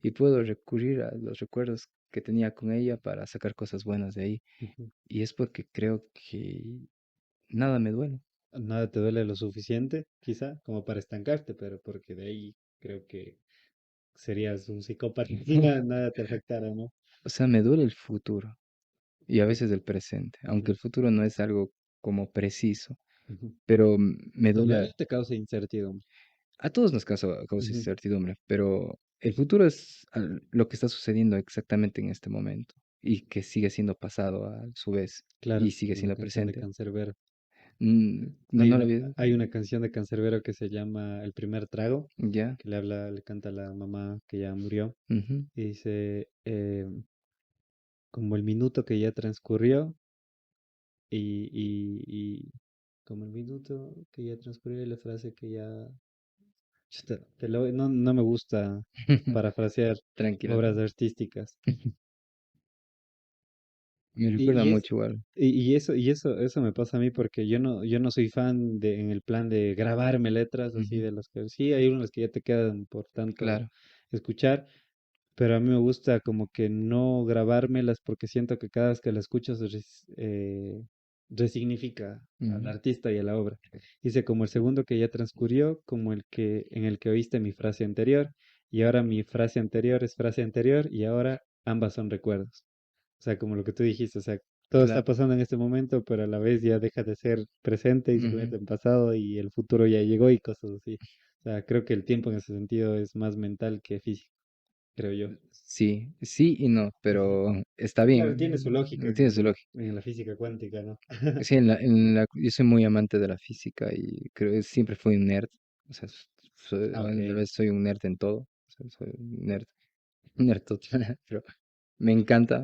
y puedo recurrir a los recuerdos que tenía con ella para sacar cosas buenas de ahí, ujú. y es porque creo que nada me duele. Nada te duele lo suficiente, quizá, como para estancarte, pero porque de ahí creo que serías un psicópata si nada te afectara, ¿no? O sea, me duele el futuro y a Sí. veces el presente, aunque Ujú, el futuro no es algo como preciso, ujú. pero me ¿Te duele. duele o te causa incertidumbre? A todos nos causa Ujú. incertidumbre, pero el futuro es lo que está sucediendo exactamente en este momento y que sigue siendo pasado a su vez y Claro, sigue como la siendo canción de presente. Canserbero. No, no la vi. Hay una canción de Canserbero que se llama El primer trago, Ya. que le canta a la mamá que ya murió, Ujú. y dice, como el minuto que ya transcurrió y como el minuto que ya transcurrió y la frase que ya... Chuta, no, no me gusta parafrasear Tranquila, obras tranquila. artísticas. Me Y, recuerda y es mucho igual. eso me pasa a mí porque yo no soy fan de en el plan de grabarme letras así Ujú. de las que sí hay unas que ya te quedan por tanto Claro. escuchar, pero a mí me gusta como que no grabármelas porque siento que cada vez que la escucho resignifica al Ujú. artista y a la obra. Dice como el segundo que ya transcurrió, como el que en el que oíste mi frase anterior y ahora mi frase anterior es frase anterior y ahora ambas son recuerdos. O sea, como lo que tú dijiste, o sea, todo está Claro. pasando en este momento, pero a la vez ya deja de ser presente y se Ujú. convierte en pasado y el futuro ya llegó y cosas así. O sea, creo que el tiempo en ese sentido es más mental que físico, creo yo. Sí, sí y no, Ujú. pero está Claro, tiene su bien. lógica Tiene su lógica. en la física cuántica, ¿no? Sí, yo soy muy amante de la física y creo que siempre fui un nerd. O sea, Ah, a la ok. vez soy un nerd en todo. O sea, soy un nerd, un nerd total, pero me encanta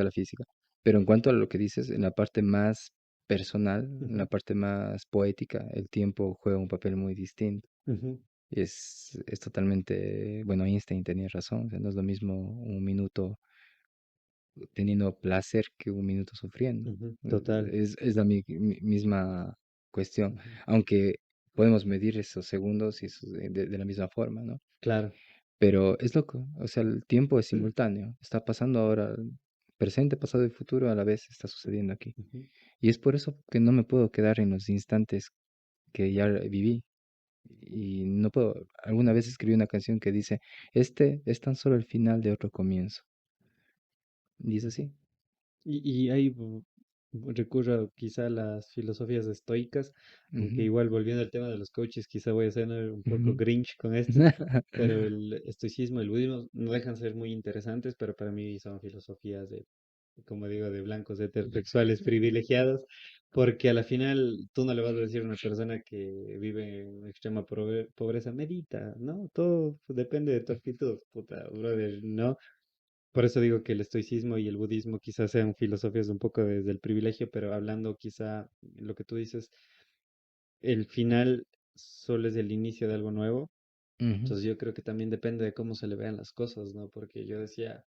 la física. Pero en cuanto a lo que dices, en la parte más personal, en la Ujú, parte más poética, el tiempo juega un papel muy distinto. ujú, Es totalmente, bueno, Einstein tenía razón, o sea, no es lo mismo un minuto teniendo placer que un minuto sufriendo. ujú. Total. Es la misma cuestión, Ujú. aunque podemos medir esos segundos y de la misma forma, ¿no? Claro. Pero es loco, o sea, el tiempo es simultáneo, está pasando ahora, presente, pasado y futuro a la vez está sucediendo aquí. Ujú, Y es por eso que no me puedo quedar en los instantes que ya viví. Y no puedo, alguna vez ujú. escribí una canción que dice, este es tan solo el final de otro comienzo. Y es así. Y ahí recurro quizá a las filosofías estoicas, aunque Ujú, igual volviendo al tema de los coaches, quizá voy a ser un poco ujú. grinch con esto, pero el estoicismo y el budismo no dejan ser muy interesantes, pero para mí son filosofías como digo, de blancos heterosexuales privilegiados, porque a la final tú no le vas a decir a una persona que vive en extrema pobreza, medita, ¿no? Todo depende de tu actitud, puta, brother, ¿no? Por eso digo que el estoicismo y el budismo quizás sean filosofías un poco desde el privilegio, pero hablando quizá lo que tú dices, el final solo es el inicio de algo nuevo. Ujú, Entonces yo creo que también depende de cómo se le vean las cosas, ¿no? Porque yo decía,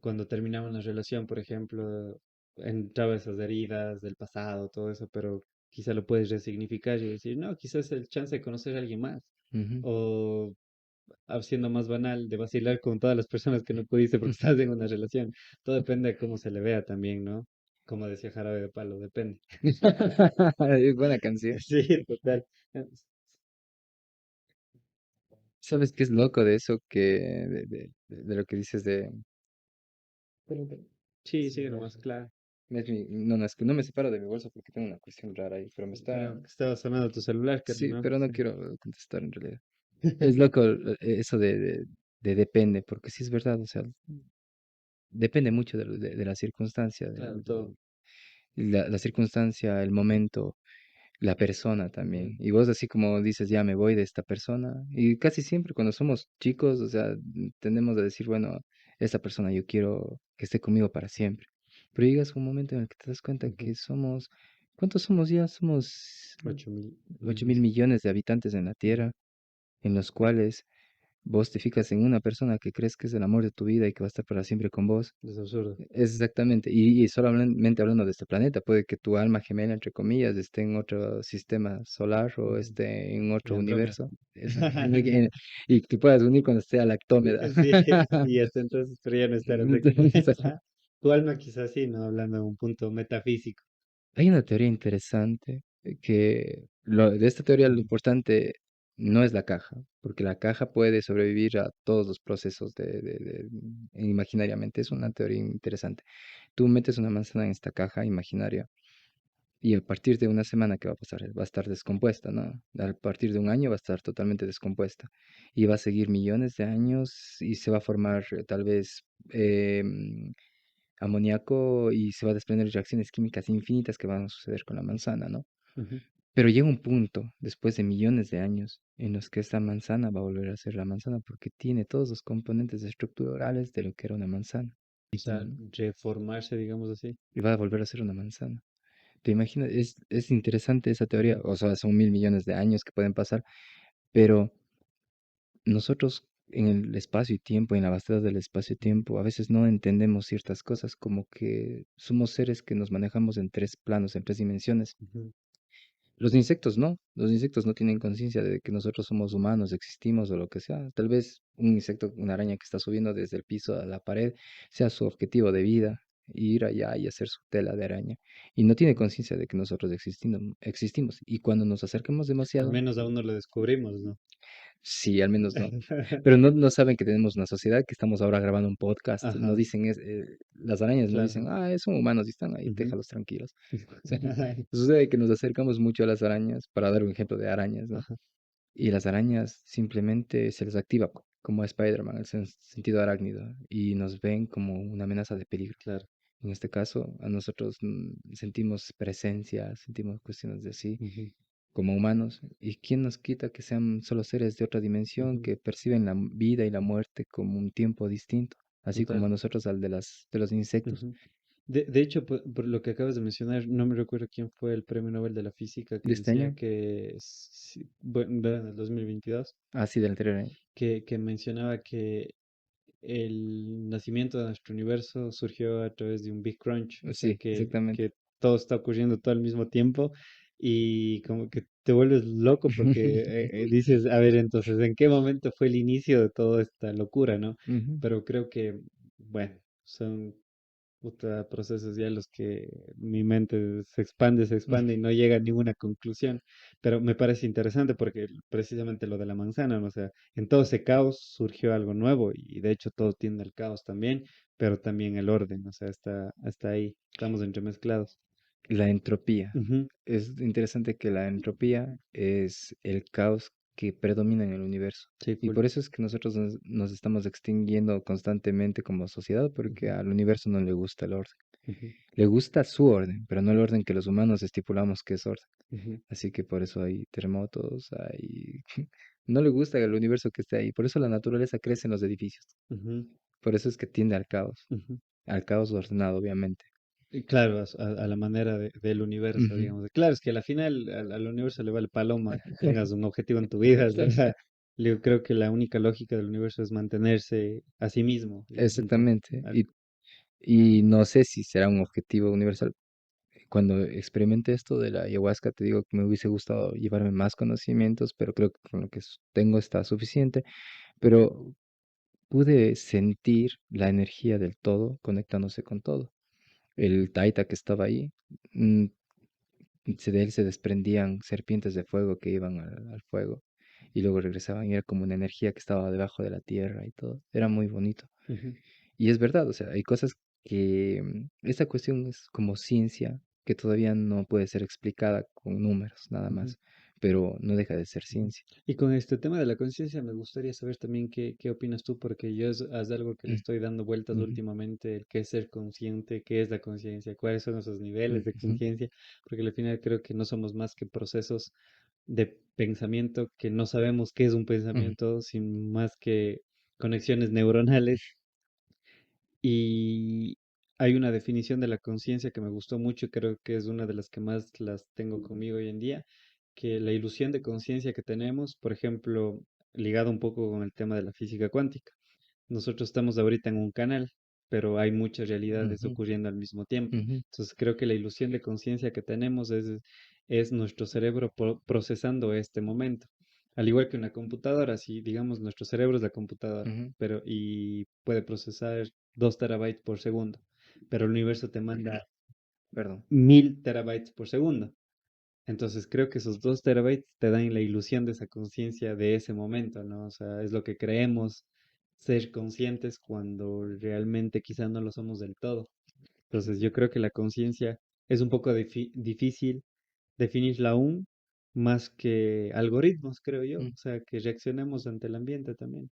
cuando terminaba una relación, por ejemplo, entraba esas heridas del pasado, todo eso, pero quizá lo puedes resignificar y decir, no, quizás es el chance de conocer a alguien más. ujú. O siendo más banal, de vacilar con todas las personas que no pudiste porque estás en una relación. Todo depende de cómo se le vea también, ¿no? Como decía Jarabe de Palo, depende. Es buena canción. Sí, total. ¿Sabes qué es loco de eso? Que de lo que dices de... Sí, sí, nomás, claro. No, no, es que no me separo de mi bolso porque tengo una cuestión rara ahí, pero me está... Creo que estaba sonando tu celular, Sí, ¿no? pero no Sí. quiero contestar en realidad. Es loco eso de depende, porque sí es verdad, o sea, depende mucho de la circunstancia, Claro, todo. la circunstancia, el momento, la persona Ujú, también. Y vos así como dices, ya me voy de esta persona. Y casi siempre cuando somos chicos, o sea, tendemos a decir, bueno, esta persona yo quiero que esté conmigo para siempre. Pero llegas a un momento en el que te das cuenta ujú. que somos, ¿cuántos somos ya? Somos 8.000. 8.000 millones de habitantes en la Ujú. Tierra, en los cuales vos te fijas en una persona que crees que es el amor de tu vida y que va a estar para siempre con vos. Es absurdo. Es exactamente, y solamente hablando de este planeta, puede que tu alma gemela, entre comillas, esté en otro sistema solar o Ujú. esté en otro En Andrómeda. universo, y te puedas unir cuando esté a la Lactómeda. Sí, y hasta entonces, pero ya no estarás aquí. Tu alma quizás sí, ¿no? Hablando de un punto metafísico. Hay una teoría interesante de esta teoría lo Ujú, importante no es la caja, porque la caja puede sobrevivir a todos los procesos imaginariamente. Es una ujú, teoría interesante. Tú metes una manzana en esta caja imaginaria y a partir de una semana, ¿qué va a pasar? Va a estar descompuesta, ¿no? A partir de un año va a estar totalmente descompuesta y va a seguir millones de años y se va a formar tal vez amoníaco y se va a desprender reacciones químicas infinitas que van a suceder con la manzana, ¿no? ujú. Pero llega un punto, después de millones de años, en los que esta manzana va a volver a ser la manzana porque tiene todos los componentes estructurales de lo que era una manzana. O sea, reformarse, digamos así. Y va a volver a ser una manzana. ¿Te imaginas? Es interesante esa teoría. Ujú, O sea, son 1.000 millones de años que pueden pasar, pero nosotros en el espacio y tiempo, en la vastedad del espacio y tiempo, a veces no entendemos ciertas cosas, como que somos seres que nos manejamos en tres planos, en tres dimensiones. ujú. Los insectos no tienen conciencia de que nosotros somos humanos, existimos o lo que sea. Tal vez un insecto, una araña que está subiendo desde el piso a la pared, sea su objetivo de vida, ir allá y hacer su tela de araña. Y no tiene conciencia de que nosotros existimos. Y cuando nos acercamos Al demasiado, menos aún no lo descubrimos, ¿no? sí, al menos no. Pero no saben que tenemos una sociedad, que estamos ahora grabando un podcast. No Ajá, dicen, las arañas no dicen, claro. son humanos y están ahí, Ujú. déjalos tranquilos. O sea, sucede que nos acercamos mucho a las arañas, para dar un ejemplo de arañas, ¿no? Ajá, Y las arañas simplemente se les activa como a Spider-Man, el sentido arácnido, y nos ven como una amenaza de peligro. claro. En este caso, a nosotros sentimos presencia, sentimos cuestiones de así Ujú, como humanos. ¿Y quién nos quita que sean solo seres de otra dimensión ujú. que perciben la vida y la muerte como un tiempo distinto, así Total. como nosotros al de los insectos? Ujú. De hecho, por lo que acabas de mencionar, no me recuerdo quién fue el premio Nobel de la Física que ¿De este decía año? que, bueno, en el 2022, Ah, sí, del anterior año. que mencionaba que el nacimiento de nuestro universo surgió a través de un Big Crunch, o sea Sí, exactamente. que todo está ocurriendo todo al mismo tiempo y como que te vuelves loco porque dices, a ver, entonces, ¿en qué momento fue el inicio de toda esta locura, no? Ujú. Pero creo que, bueno, son puta, procesos ya en los que mi mente se expande y no llega a ninguna conclusión. Pero me parece interesante porque precisamente lo de la manzana, ¿no? O sea, en todo ese caos surgió algo nuevo y de hecho todo tiende al caos también, pero también el orden, o sea, está ahí, estamos entremezclados. La entropía. Ujú, Es interesante que la entropía es el caos que predomina en el universo. Sí, Y full. por eso es que nosotros nos estamos extinguiendo constantemente como sociedad, porque Ujú, al universo no le gusta el orden. ujú, Le gusta su orden, pero no el orden que los humanos estipulamos que es orden. ujú, Así que por eso hay terremotos, hay... No le gusta el universo que esté ahí. Por eso la naturaleza crece en los edificios. ujú, Por eso es que tiende ujú. al caos ordenado, obviamente. Y claro, a la manera del universo, Ujú. digamos. Claro, es que al final al universo le vale paloma que tengas un objetivo en tu vida. O sea, yo creo que la única lógica del universo es mantenerse a sí mismo, digamos. Entonces, Exactamente. Y no sé si será un objetivo universal. Cuando experimenté esto de la ayahuasca, te digo que me hubiese gustado llevarme más conocimientos, pero creo que con lo que tengo está suficiente. Pero pude sentir la energía del todo conectándose con todo. El taita que estaba ahí, mm, de él se desprendían serpientes de fuego que iban al fuego y luego regresaban y era como una energía que estaba debajo de la tierra y todo. Era muy bonito. ujú, Y es verdad, o sea, hay cosas que esta cuestión es como ciencia que todavía no puede ser explicada con números nada ujú. más, pero no deja de ser Ujú. ciencia. Y con este tema de la conciencia me gustaría saber también qué opinas tú, porque yo es algo que le Mm, estoy dando vueltas ujú, últimamente, el qué es ser consciente, qué es la conciencia, cuáles son esos niveles de ujú, conciencia, porque al final creo que no somos más que procesos de pensamiento, que no sabemos qué es un ujú, pensamiento, sin más que conexiones neuronales. Y hay una definición de la conciencia que me gustó mucho y creo que es una de las que más las tengo conmigo hoy en día, que la ilusión de conciencia que tenemos, por ejemplo, ligado un poco con el tema de la física cuántica. Nosotros estamos ahorita en un canal, pero hay muchas realidades ujú, ocurriendo al mismo tiempo. ujú, Entonces creo que la ilusión de conciencia que tenemos es nuestro cerebro procesando este momento. Al igual que una computadora, si digamos nuestro cerebro es la computadora, ujú. pero y puede procesar 2 terabytes por segundo, pero el universo te manda Perdón. 1000 terabytes por segundo. Entonces creo que esos 2 terabytes te dan la ilusión de esa conciencia de ese momento, ¿no? O sea, es lo que creemos ser conscientes cuando realmente quizás no lo somos del todo. Entonces yo creo que la conciencia es un poco difícil definirla aún, más que algoritmos, creo yo. Mm. O sea, que reaccionemos ante el ambiente también.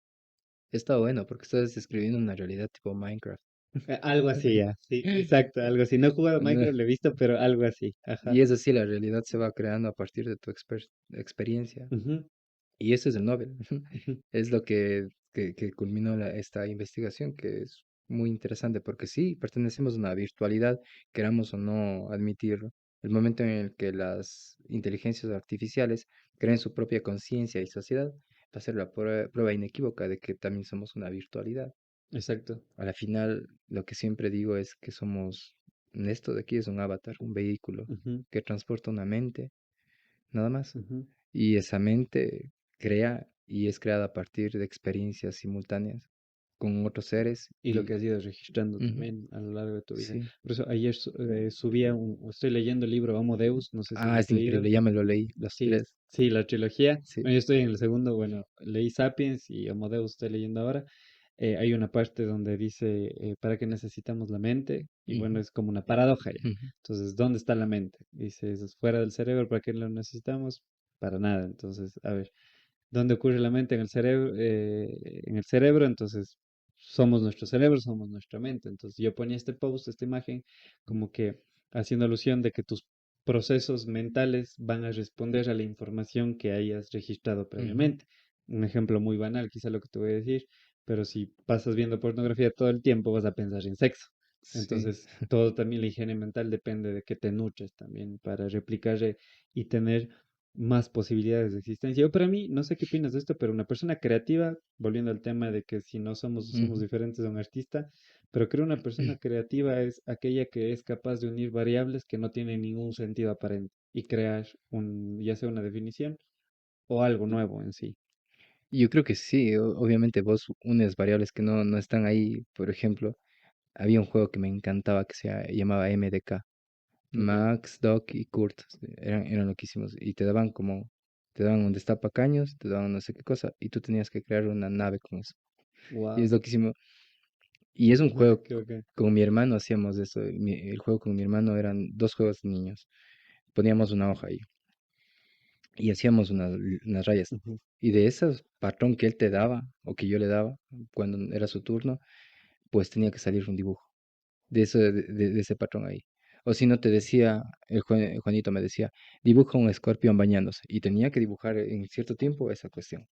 Está bueno porque estás describiendo una realidad tipo Minecraft. Algo así, ya, sí, exacto, algo así. No he jugado No, Minecraft, lo he visto, pero algo así, ajá. y es así, la realidad se va creando a partir de tu experiencia. Ujú, Y ese es el Nobel. ujú, Es lo que culminó esta investigación, que es muy interesante, porque sí, pertenecemos a una virtualidad, queramos o no admitirlo. El momento en el que las inteligencias artificiales creen su propia conciencia y sociedad, va a ser la prueba inequívoca de que también somos una virtualidad. exacto. A la final, lo que siempre digo es que somos, esto de aquí es un avatar, un vehículo Ujú, que transporta una mente, nada más. ujú. Y esa mente crea y es creada a partir de experiencias simultáneas con otros seres Y lo y que has ido registrando ujú, también a lo largo de tu vida. sí. Por eso ayer subía estoy leyendo el libro Homo Deus, no sé si lo Ah, has es leído. increíble, ya me lo leí, los Sí, tres. sí, la trilogía. Sí. Bueno, yo estoy en el segundo, bueno, leí Sapiens y Homo Deus estoy leyendo ahora. Hay una parte donde dice, ¿para qué necesitamos la mente? Y bueno, Ujú, es como una paradoja ya. ujú, Entonces, ¿dónde está la mente? Dice, ¿es fuera del cerebro? ¿Para qué lo necesitamos? Para nada. Entonces, a ver, ¿dónde ocurre la mente en el cerebro? Entonces, somos nuestro cerebro, somos nuestra mente. Entonces, yo ponía este post, esta imagen, como que haciendo alusión de que tus procesos mentales van a responder a la información que hayas registrado ujú. previamente. Un ejemplo muy banal, quizá lo que te voy a decir, pero si pasas viendo pornografía todo el tiempo, vas a pensar en sexo. Sí. Entonces, todo también la higiene mental depende de que te nutres también para replicar y tener más posibilidades de existencia. Yo para mí, no sé qué opinas de esto, pero una persona creativa, volviendo al tema de que si no somos Ujú. diferentes de un artista, pero creo una persona creativa es aquella que es capaz de unir variables que no tienen ningún sentido aparente y crear ya sea una definición o algo nuevo en sí. Yo creo que sí, obviamente vos unes variables que no están ahí. Por ejemplo, había un juego que me encantaba que llamaba MDK. Ya. Max, Doc y Kurt eran loquísimos y te daban un destapacaños, te daban no sé qué cosa y tú tenías que crear una nave con eso. Y es Wow. loquísimo. Y es un juego, Qué bacán. con mi hermano hacíamos eso. El juego con mi hermano eran dos juegos de niños. Poníamos una hoja ahí. y hacíamos unas rayas. ujú, Y de esos patrón que él te daba o que yo le daba cuando era su turno, pues tenía que salir un dibujo de, de ese patrón ahí. O si no te decía, Juanito me decía, dibuja un escorpión bañándose. Y tenía que dibujar en cierto tiempo esa cuestión.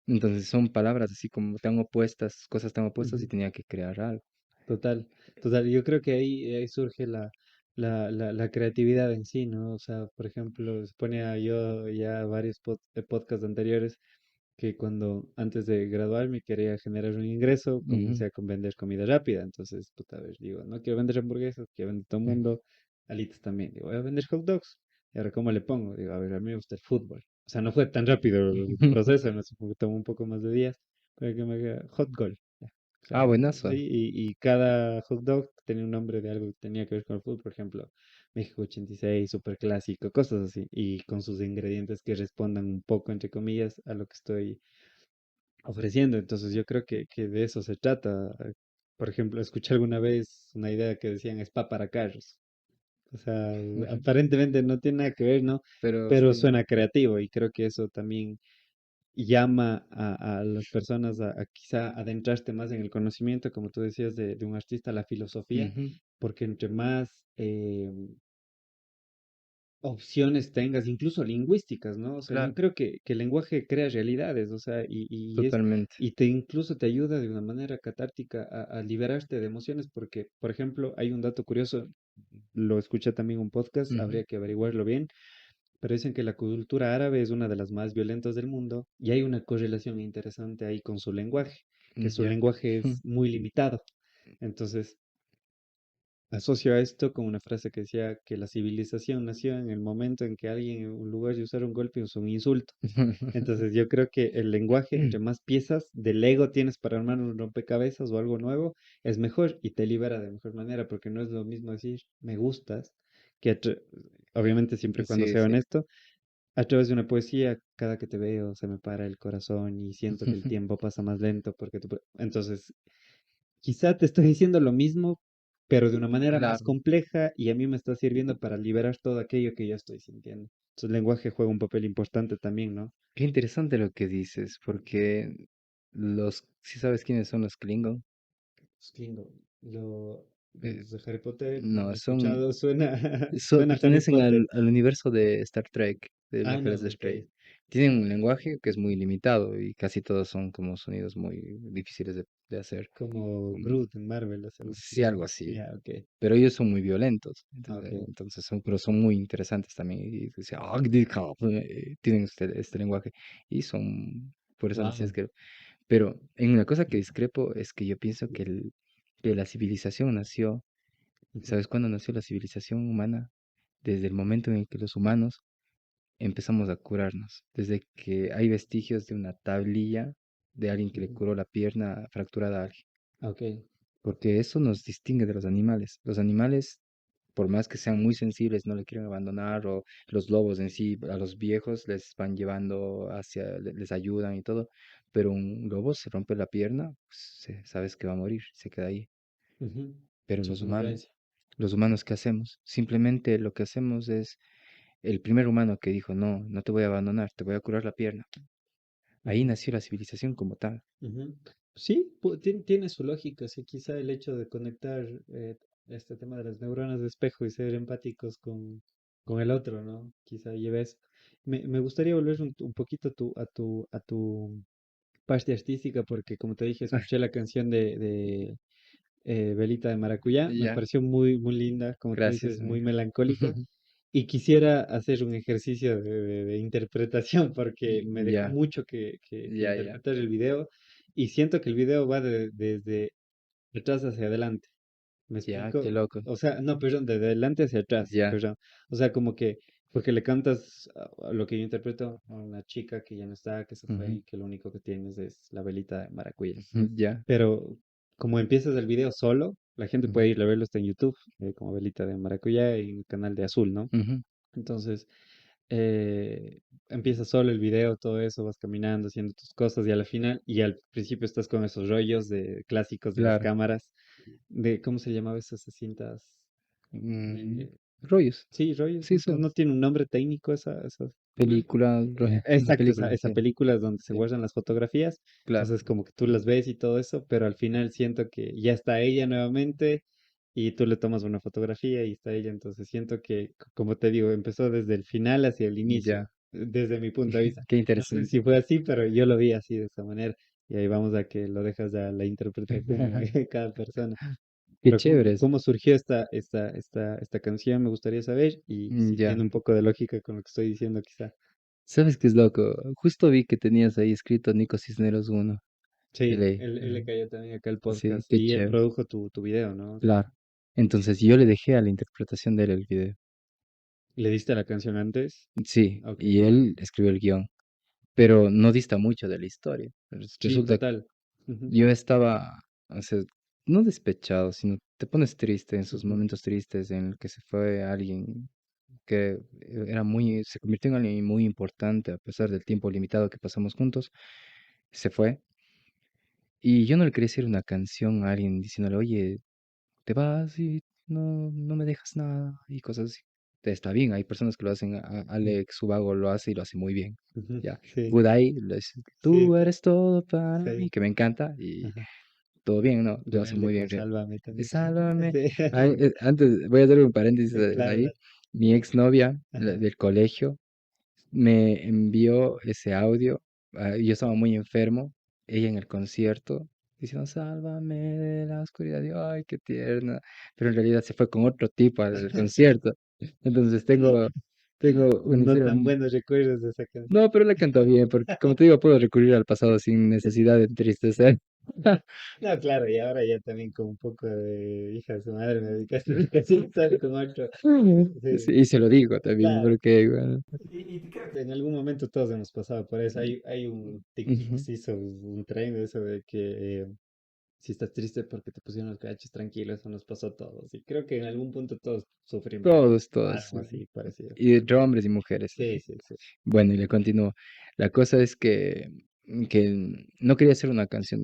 Entonces son palabras así como tan opuestas, cosas tan opuestas y ujú. tenía que crear algo. Total, total. Yo creo que ahí surge la creatividad en sí, ¿no? O sea, por ejemplo, se ponía yo ya varios podcasts anteriores que cuando antes de graduarme quería generar un ingreso, Ujú, comencé con vender comida rápida. Entonces, puta, a ver, digo, no quiero vender hamburguesas, quiero vender todo el ujú, mundo, alitas también. Digo, voy a vender hot dogs. Y ahora, ¿cómo le pongo? Digo, a ver, a mí me gusta el fútbol. O sea, no fue tan rápido el proceso, no sé, porque tomó un poco más de días, pero que me diga hot goal. O Ah, sea, sí, buenazo. y cada hot dog tenía un nombre de algo que tenía que ver con el fútbol, por ejemplo, México 86, super clásico, cosas así, y con sus ingredientes que respondan un poco, entre comillas, a lo que estoy ofreciendo. Entonces yo creo que de eso se trata. Por ejemplo, escuché alguna vez una idea que decían spa para carros. O sea, Ujú. aparentemente no tiene nada que ver, ¿no? Pero Pero sí. suena creativo y creo que eso también llama a las personas a quizá adentrarte más en el conocimiento, como tú decías, de un artista, la filosofía, Ujú, porque entre más opciones tengas, incluso lingüísticas, ¿no? O sea, yo claro, creo que el lenguaje crea realidades, o sea, totalmente. y te incluso te ayuda de una manera catártica a liberarte de emociones, porque, por ejemplo, hay un dato curioso, lo escuché también en un podcast, Ujú, habría que averiguarlo bien, pero dicen que la cultura árabe es una de las más violentas del mundo y hay una correlación interesante ahí con su lenguaje, que su ya. lenguaje Ujú, es muy limitado. Entonces, asocio a esto con una frase que decía que la civilización nació en el momento en que alguien, en un lugar de usar un golpe, usó un insulto. Entonces, yo creo que el lenguaje, entre más piezas de Lego tienes para armar un rompecabezas o algo nuevo, es mejor y te libera de mejor manera, porque no es lo mismo decir me gustas, que obviamente siempre y cuando Sí, sea sí. honesto, a través de una poesía, cada que te veo se me para el corazón y siento que el tiempo pasa más lento porque Entonces, quizá te estoy diciendo lo mismo, pero de una manera más Claro. compleja y a mí me está sirviendo para liberar todo aquello que yo estoy sintiendo. Entonces, el lenguaje juega un papel importante también, ¿no? Qué interesante lo que dices, porque si sabes quiénes son los Klingon, Los Klingon, eh, los de Harry Potter, no no, he escuchado, suena, suena a Harry pertenecen Potter. al universo de Star Trek, de Ah, las no, Guerras de ok. Estrellas. Tienen un lenguaje que es muy limitado y casi todos son como sonidos muy difíciles de hacer. Como Mm, Groot en Marvel, o algo así, Sí, algo ¿no? así. Ya, ok. Pero ellos son muy violentos, Ok. entonces son, pero son muy interesantes también. Y decía, "Ah, tienen este lenguaje y son, por eso decías Wow. que, pero en una cosa que discrepo es que yo pienso que la civilización nació, ¿sabes cuándo nació la civilización humana? Desde el momento en el que los humanos empezamos a curarnos, desde que hay vestigios de una tablilla de alguien que le curó la pierna fracturada a alguien, Ok. porque eso nos distingue de los animales. Los animales, por más que sean muy sensibles, no le quieren abandonar, o los lobos en sí, a los viejos les van llevando hacia, les ayudan y todo, pero un lobo se rompe la pierna, pues, sabes que va a morir, se queda ahí. Ujú. Pero Supervivencia. los humanos, ¿qué hacemos? Simplemente lo que hacemos es el primer humano que dijo, no, no te voy a abandonar, te voy a curar la pierna. Ahí Ujú, nació la civilización como tal. ujú. Sí, tiene su lógica, sí, quizá el hecho de conectar este tema de las neuronas de espejo y ser empáticos con el otro, ¿no? Quizá lleves. Me gustaría volver un poquito a tu parte artística, porque como te dije, escuché la canción de Velita de Maracuyá, me Ya, pareció muy, muy linda, como tú gracias, dices, muy amigo. melancólica. Y quisiera hacer un ejercicio de interpretación porque me dejó Ya, mucho que ya, ya, interpretar el video y siento que el video va desde atrás hacia adelante. ¿Me ya, qué explico? loco. O sea, no, perdón, de adelante hacia atrás, Ya, perdón. O sea, como que, porque le cantas a lo que yo interpreto a una chica que ya no está, que se fue ujú, y que lo único que tienes es la velita de maracuyá. ya, Pero como empiezas el video solo, la gente ujú, puede ir a verlo, está en YouTube, como velita de maracuyá y en el canal de Azul, ¿no? ujú, Entonces, empieza solo el video, todo eso, vas caminando, haciendo tus cosas y a la final, y al principio estás con esos rollos de clásicos de las claro. cámaras, de, ¿cómo se llamaba esas cintas? Mm, Eh, rollos, sí, rollos, sí no, son. no tiene un nombre técnico esa. película, una Exacto, película, esa sí, película es donde se sí, guardan las fotografías, claro. entonces como que tú las ves y todo eso, pero al final siento que ya está ella nuevamente y tú le tomas una fotografía y está ella, entonces siento que, como te digo, empezó desde el final hacia el inicio, Ya, desde mi punto de vista. qué No sé interesante. si fue así, pero yo lo vi así de esa manera y ahí vamos a que lo dejas a la interpretación de cada persona. Qué Pero chévere eso. cómo surgió esta canción? Me gustaría saber y si Ya. tiene un poco de lógica con lo que estoy diciendo quizá. ¿Sabes qué es loco? Justo vi que tenías ahí escrito Nico Cisneros uno. De Sí, ley. él le cayó también acá el Sí, podcast qué y él chévere. produjo tu video, ¿no? O sea, Claro. Entonces yo le dejé a la interpretación de él el video. ¿le diste la canción antes? Sí, Ok. y él escribió el guión, pero no dista mucho de la historia. Sí, Resulta que total. Ujú, yo estaba, o sea, no despechado, sino te pones triste en sus ujú, momentos tristes en el que se fue alguien que era muy, se convirtió en alguien muy importante a pesar del tiempo limitado que pasamos juntos. Se fue. Y yo no le quería decir una canción a alguien diciéndole, oye, te vas y no me dejas nada y cosas así. Está bien, hay personas que lo hacen, Alex Ubago lo hace y lo hace muy bien. ujú. Ya, Sí, Good Eye, le dice, sí, tú eres todo para mí, sí. que me encanta y Ajá. todo bien, ¿no? Lo hace Rebelde muy bien. con Sálvame también. Sálvame. Sí, Ay, antes, voy a hacer un paréntesis claro, ahí. Mi exnovia ajá. del colegio me envió ese audio. Yo estaba muy enfermo, ella en el concierto, diciendo, sálvame de la oscuridad. Yo, ay, qué tierna. Pero en realidad se fue con otro tipo al concierto. Entonces tengo una No historia. tan buenos recuerdos de esa canción. No, pero la cantó bien, porque como te digo, puedo recurrir al pasado sin necesidad de entristecer. No, claro, y ahora ya también con un poco de hija de su madre me dedicaste a la canción, ¿sabes? Con otro. Sí, Sí, y se lo digo también, claro. porque, bueno, Y creo que en algún momento todos hemos pasado por eso. Hay un TikTok que ujú, se hizo un tren de eso de que si estás triste porque te pusieron los cachos tranquilos, eso nos pasó a todos. Y creo que en algún punto todos sufrimos todos, algo así parecido. y entre hombres y mujeres. Sí, sí, sí. Bueno, y le continúo. La cosa es que no quería hacer una canción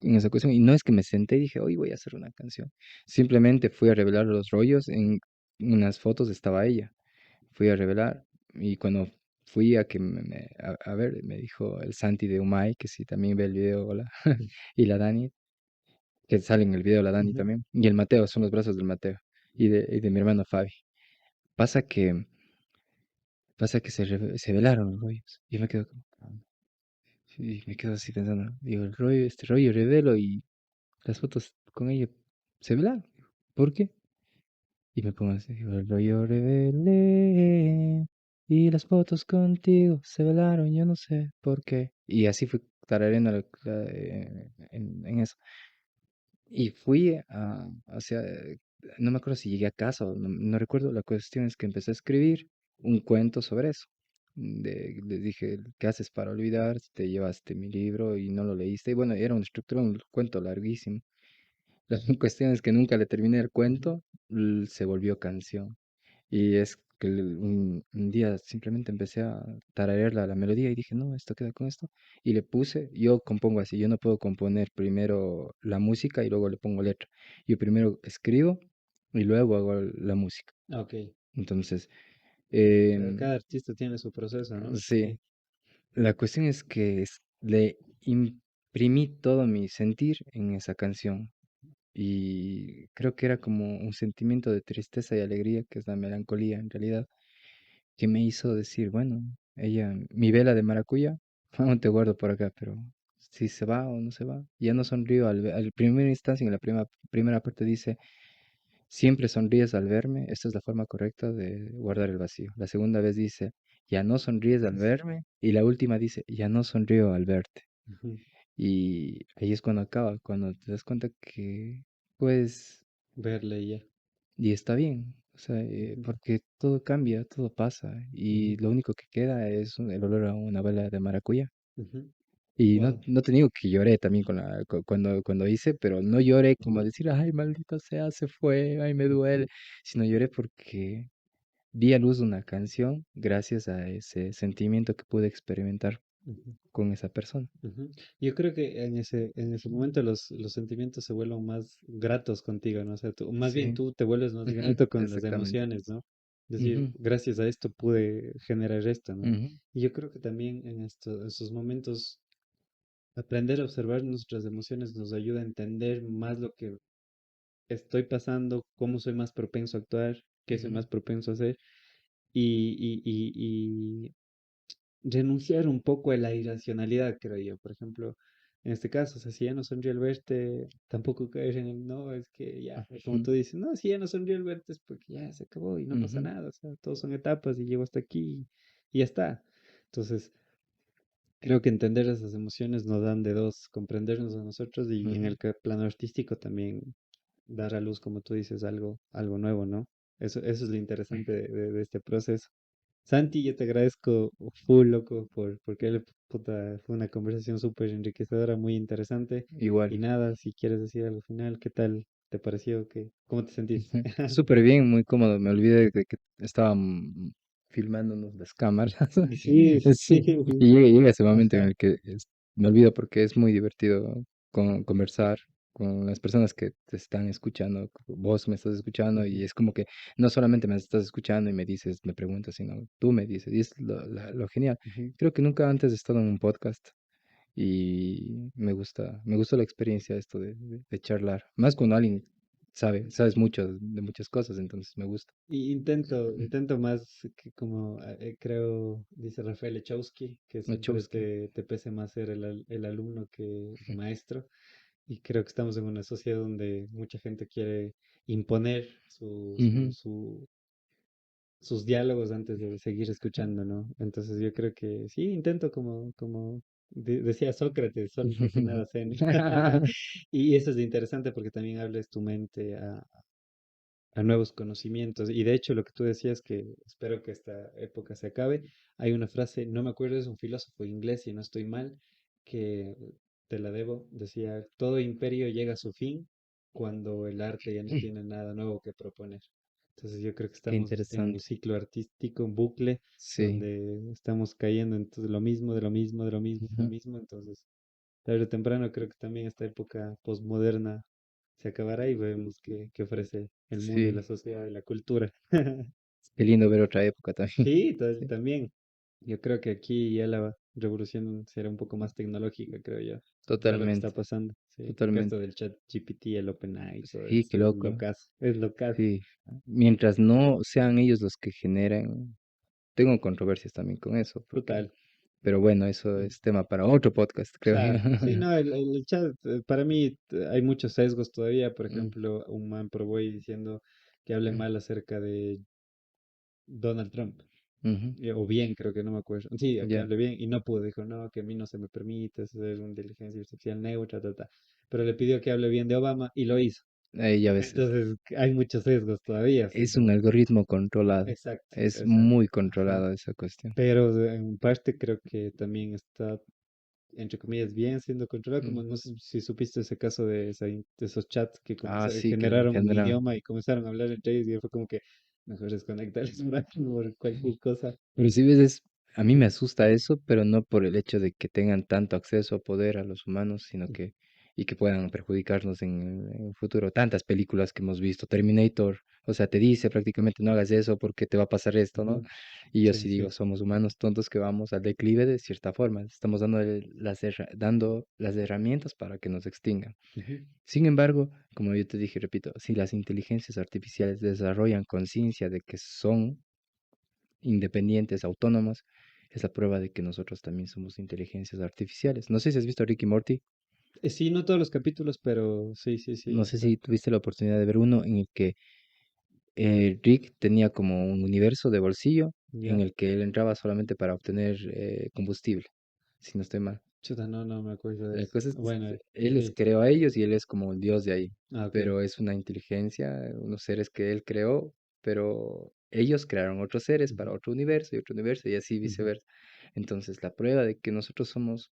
en esa cuestión. Y no es que me senté y dije, hoy voy a hacer una canción. Simplemente fui a revelar los rollos. En unas fotos estaba ella. Fui a revelar. Y cuando fui a que a ver, me dijo el Santi de Umay, que sí también ve el video, hola, y la Dani, que sale en el video la Dani Ujú. también. Y el Mateo, son los brazos del Mateo. Y de mi hermano Fabi. Pasa que, pasa que se velaron los rollos. Y yo me quedo como, y me quedo así pensando, digo, este rollo revelo y las fotos con ella se velan. ¿Por qué? Y me pongo así, digo, el rollo revelé y las fotos contigo se velaron, yo no sé por qué. Y así fui tarareando en eso. Y fui no me acuerdo si llegué a casa, o no recuerdo, la cuestión es que empecé a escribir un cuento sobre eso. Les dije, ¿qué haces para olvidar? Si te llevaste mi libro y no lo leíste. Y bueno, era una estructura, un cuento larguísimo. La cuestión es que nunca le terminé el Ujú. cuento, se volvió canción. Y es que un día simplemente empecé a tararear la melodía y dije, no, esto queda con esto. Y le puse, yo compongo así, yo no puedo componer primero la música y luego le pongo letra. Yo primero escribo y luego hago la música. Ok. Entonces, Claro, em, cada artista tiene su proceso, ¿no? sí, Sí. la cuestión es que le imprimí todo mi sentir en esa canción. Y creo que era como un sentimiento de tristeza y alegría, que es la melancolía en realidad que me hizo decir, bueno, mi vela de maracuyá, aún te guardo por acá, pero si se va o no se va, ya no sonrío al primera instancia, en la primera parte dice, siempre sonríes al verme, esta es la forma correcta de guardar el vacío. La segunda vez dice, ya no sonríes al verme, y la última dice, ya no sonrío al verte. Ujú. Y ahí es cuando acaba, cuando te das cuenta que, pues, Verle y ya. y está bien, o sea, Ujú, porque todo cambia, todo pasa, ujú, y lo único que queda es el olor a una bala de maracuyá. ujú. Y no, Wow. no te digo que lloré también cuando hice, pero no lloré como a decir, ay, maldito sea, se fue, ay, me duele, sino lloré porque di a luz una canción gracias a ese sentimiento que pude experimentar con esa persona. Ujú. Yo creo que en ese momento los sentimientos se vuelven más gratos contigo, ¿no? O sea, más bien Sí, tú te vuelves más grato con las exactamente. emociones, ¿no? Decir, Ujú, gracias a esto pude generar esto, ¿no? ujú, Y yo creo que también en estos momentos aprender a observar nuestras emociones nos ayuda a entender más lo que estoy pasando, cómo soy más propenso a actuar, qué soy ujú, más propenso a hacer y renunciar un poco a la irracionalidad, creo yo. Por ejemplo, en este caso, o sea, si ya no sonríe al verte, tampoco caer en el no, es que ya, como ujú, tú dices, no, si ya no sonríe al verte es porque ya se acabó y no pasa ujú, nada, o sea, todos son etapas y llego hasta aquí y ya está. Entonces, creo que entender esas emociones nos dan de dos, comprendernos a nosotros y en ujú. el plano artístico también dar a luz, como tú dices, algo nuevo, ¿no? Eso es lo interesante de este proceso. Santi, yo te agradezco full, loco, porque puta, fue una conversación súper enriquecedora, muy interesante. Y Igual. nada, si quieres decir algo final, ¿qué tal te pareció? ¿Cómo te sentiste? Ujú. Súper bien, muy cómodo. Me olvidé de que estaban filmándonos las cámaras. Sí, sí, Sí, sí. y llega ese momento en Ajá. el que me olvido porque es muy divertido conversar con las personas que te están escuchando. Vos me estás escuchando Ujú, y es como que no solamente me estás escuchando y me dices, me preguntas, sino tú me dices. Y es lo genial. ujú. Creo que nunca antes he estado en un podcast y me gusta la experiencia esto de charlar, más cuando alguien sabes mucho de muchas cosas, entonces me gusta. Y intento más que como creo, dice Rafael Echowski, que siempre Wachowski. te pese más ser el alumno que el maestro. Y creo que estamos en una sociedad donde mucha gente quiere imponer Ujú. sus diálogos antes de seguir escuchando, ¿no? Entonces yo creo que sí, intento como decía Sócrates, solo sé que nada sé, ¿no? Y eso es interesante porque también hables tu mente a nuevos conocimientos. Y de hecho, lo que tú decías, que espero que esta época se acabe, hay una frase, no me acuerdo, es un filósofo inglés, y no estoy mal, que te la debo, decía, todo imperio llega a su fin cuando el arte ya no tiene nada nuevo que proponer. Entonces yo creo que Qué estamos en un interesante. ciclo artístico, un bucle, Sí. donde estamos cayendo en todo lo mismo, de lo mismo, de lo mismo, de lo Ujú. mismo. Entonces, tarde o temprano creo que también esta época postmoderna se acabará y vemos qué ofrece el mundo y la Sí. sociedad y la cultura. Qué lindo ver otra época también. Sí, Sí. también. Yo creo que aquí ya la revolución será un poco más tecnológica, creo yo. Por lo que está Totalmente, pasando. Sí, porque esto totalmente. del chat GPT, el OpenAI y todo Sí, qué eso es loco. locazo. Es locazo. Sí. Mientras no sean ellos los que generen, tengo controversias también con eso, porque, Total. pero bueno, eso Sí. es tema para otro podcast, creo yo. Claro. Sí, no, el chat, para mí hay muchos sesgos todavía. Por Mm, ejemplo, un man probó y diciendo que hable mm, mal acerca de Donald Trump. ujú. O bien, creo que no me acuerdo. Sí, a que Ya, hable bien y no pudo. Dijo, no, que a mí no se me permite ser una inteligencia artificial neutra, ta, ta. Pero le pidió que hable bien de Obama y lo hizo. ahí ya ves. Entonces, hay muchos sesgos todavía. O sea, Es un algoritmo controlado. exacto, Es exacto. muy Ajá. controlado esa cuestión. Pero en parte creo que también está, entre comillas, bien siendo controlado. Como Mm. no sé si supiste ese caso de esos chats que Ah, sí, que generaron un generan. idioma y comenzaron a hablar entre ellos y fue como que mejor desconectarles por cualquier cosa. Pero si ves, a mí me Ujú, asusta eso, pero no por el hecho de que tengan tanto acceso a poder a los humanos, sino que, y que puedan perjudicarnos en el futuro. Tantas películas que hemos visto, Terminator, o sea, te dice prácticamente no hagas eso porque te va a pasar esto, ¿no? ujú. Y yo Sí, sí digo, sí. somos humanos tontos que vamos al declive de cierta forma. Estamos dando las herramientas para que nos extingan. Ujú. Sin embargo, como yo te dije, repito, si las inteligencias artificiales desarrollan conciencia de que son independientes, autónomas, es la prueba de que nosotros también somos inteligencias artificiales. No sé si has visto Rick y Morty, Sí, no todos los capítulos, pero sí, sí, no sí. sé si tuviste la oportunidad de ver uno en el que Rick tenía como un universo de bolsillo en Ya. el que él entraba solamente para obtener combustible, si no estoy mal. Chuta, no, no me acuerdo de La eso. cosa es Bueno, que él les sí. creó a ellos y él es como el dios de ahí, Ah, ok. pero es una inteligencia, unos seres que él creó, pero ellos crearon otros seres para Ujú, otro universo y así ujú. viceversa. Entonces, la prueba de que nosotros somos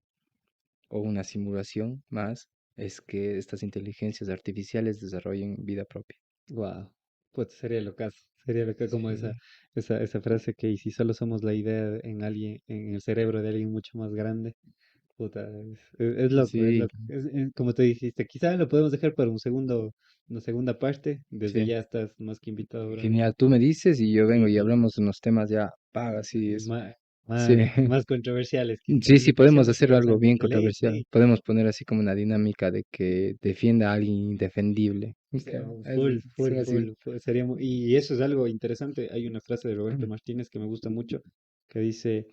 o una simulación más es que estas inteligencias artificiales desarrollen vida propia. Guau. Pues sería lo caso. Sería lo que como Sí, esa frase que y si solo somos la idea en alguien, en el cerebro de alguien mucho más grande. Puta, es loco, es Sí, loco. Como te dijiste, quizá lo podemos dejar para una segunda parte. Desde sí. ya estás más que invitado, brother. Genial. Tú me dices y yo vengo y Y hablamos de unos temas ya, así es. más, Sí. más controversiales, quizá. Sí, Me sí, pareció podemos muy hacer algo interesante. bien Ley, controversial. ley. Podemos poner así como una dinámica de que defienda a alguien indefendible. Ok, Full, sí, full, así. sería y eso es algo interesante. Hay una frase de Roberto Martínez que me gusta mucho, que dice,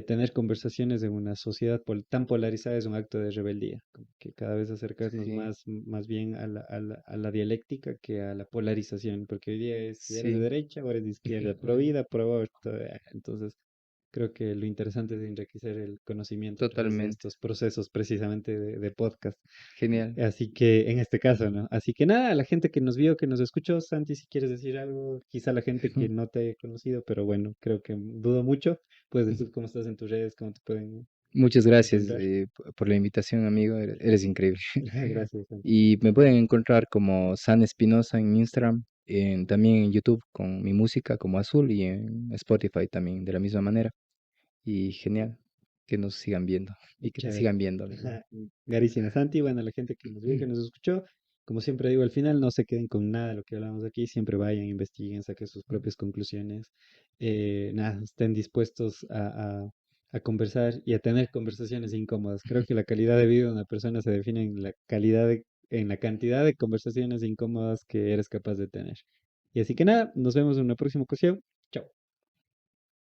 tener conversaciones en una sociedad tan polarizada es un acto de rebeldía. Como que cada vez acercarnos Sí, más bien a la dialéctica que a la polarización, porque hoy día es, si eres de sí, derecha o eres de izquierda, pro vida, pro aborto. Entonces, creo que lo interesante es enriquecer el conocimiento a través de totalmente. estos procesos precisamente de podcast. Genial. Así que en este caso, ¿no? Así que nada, a la gente que nos vio, que nos escuchó, Santi, si quieres decir algo, quizá la gente que no te he conocido, pero bueno, creo que dudo mucho, puedes decir cómo estás en tus redes, cómo te pueden Muchas gracias encontrar. por la invitación, amigo. Eres increíble. Gracias, Santi. Y me pueden encontrar como San Espinosa en Instagram, también en YouTube con mi música como Azul y en Spotify también de la misma manera. Y genial que nos sigan viendo y que te Chévere. sigan viendo, amigo. Ajá, Garísima, Santi, bueno, a la gente que nos vio, que nos escuchó, como siempre digo, al final no se queden con nada de lo que hablamos aquí, siempre vayan, investiguen, saquen sus propias conclusiones, nada, estén dispuestos a conversar y a tener conversaciones incómodas. Creo que la calidad de vida de una persona se define en la en la cantidad de conversaciones incómodas que eres capaz de tener. Y así que nada, nos vemos en una próxima ocasión.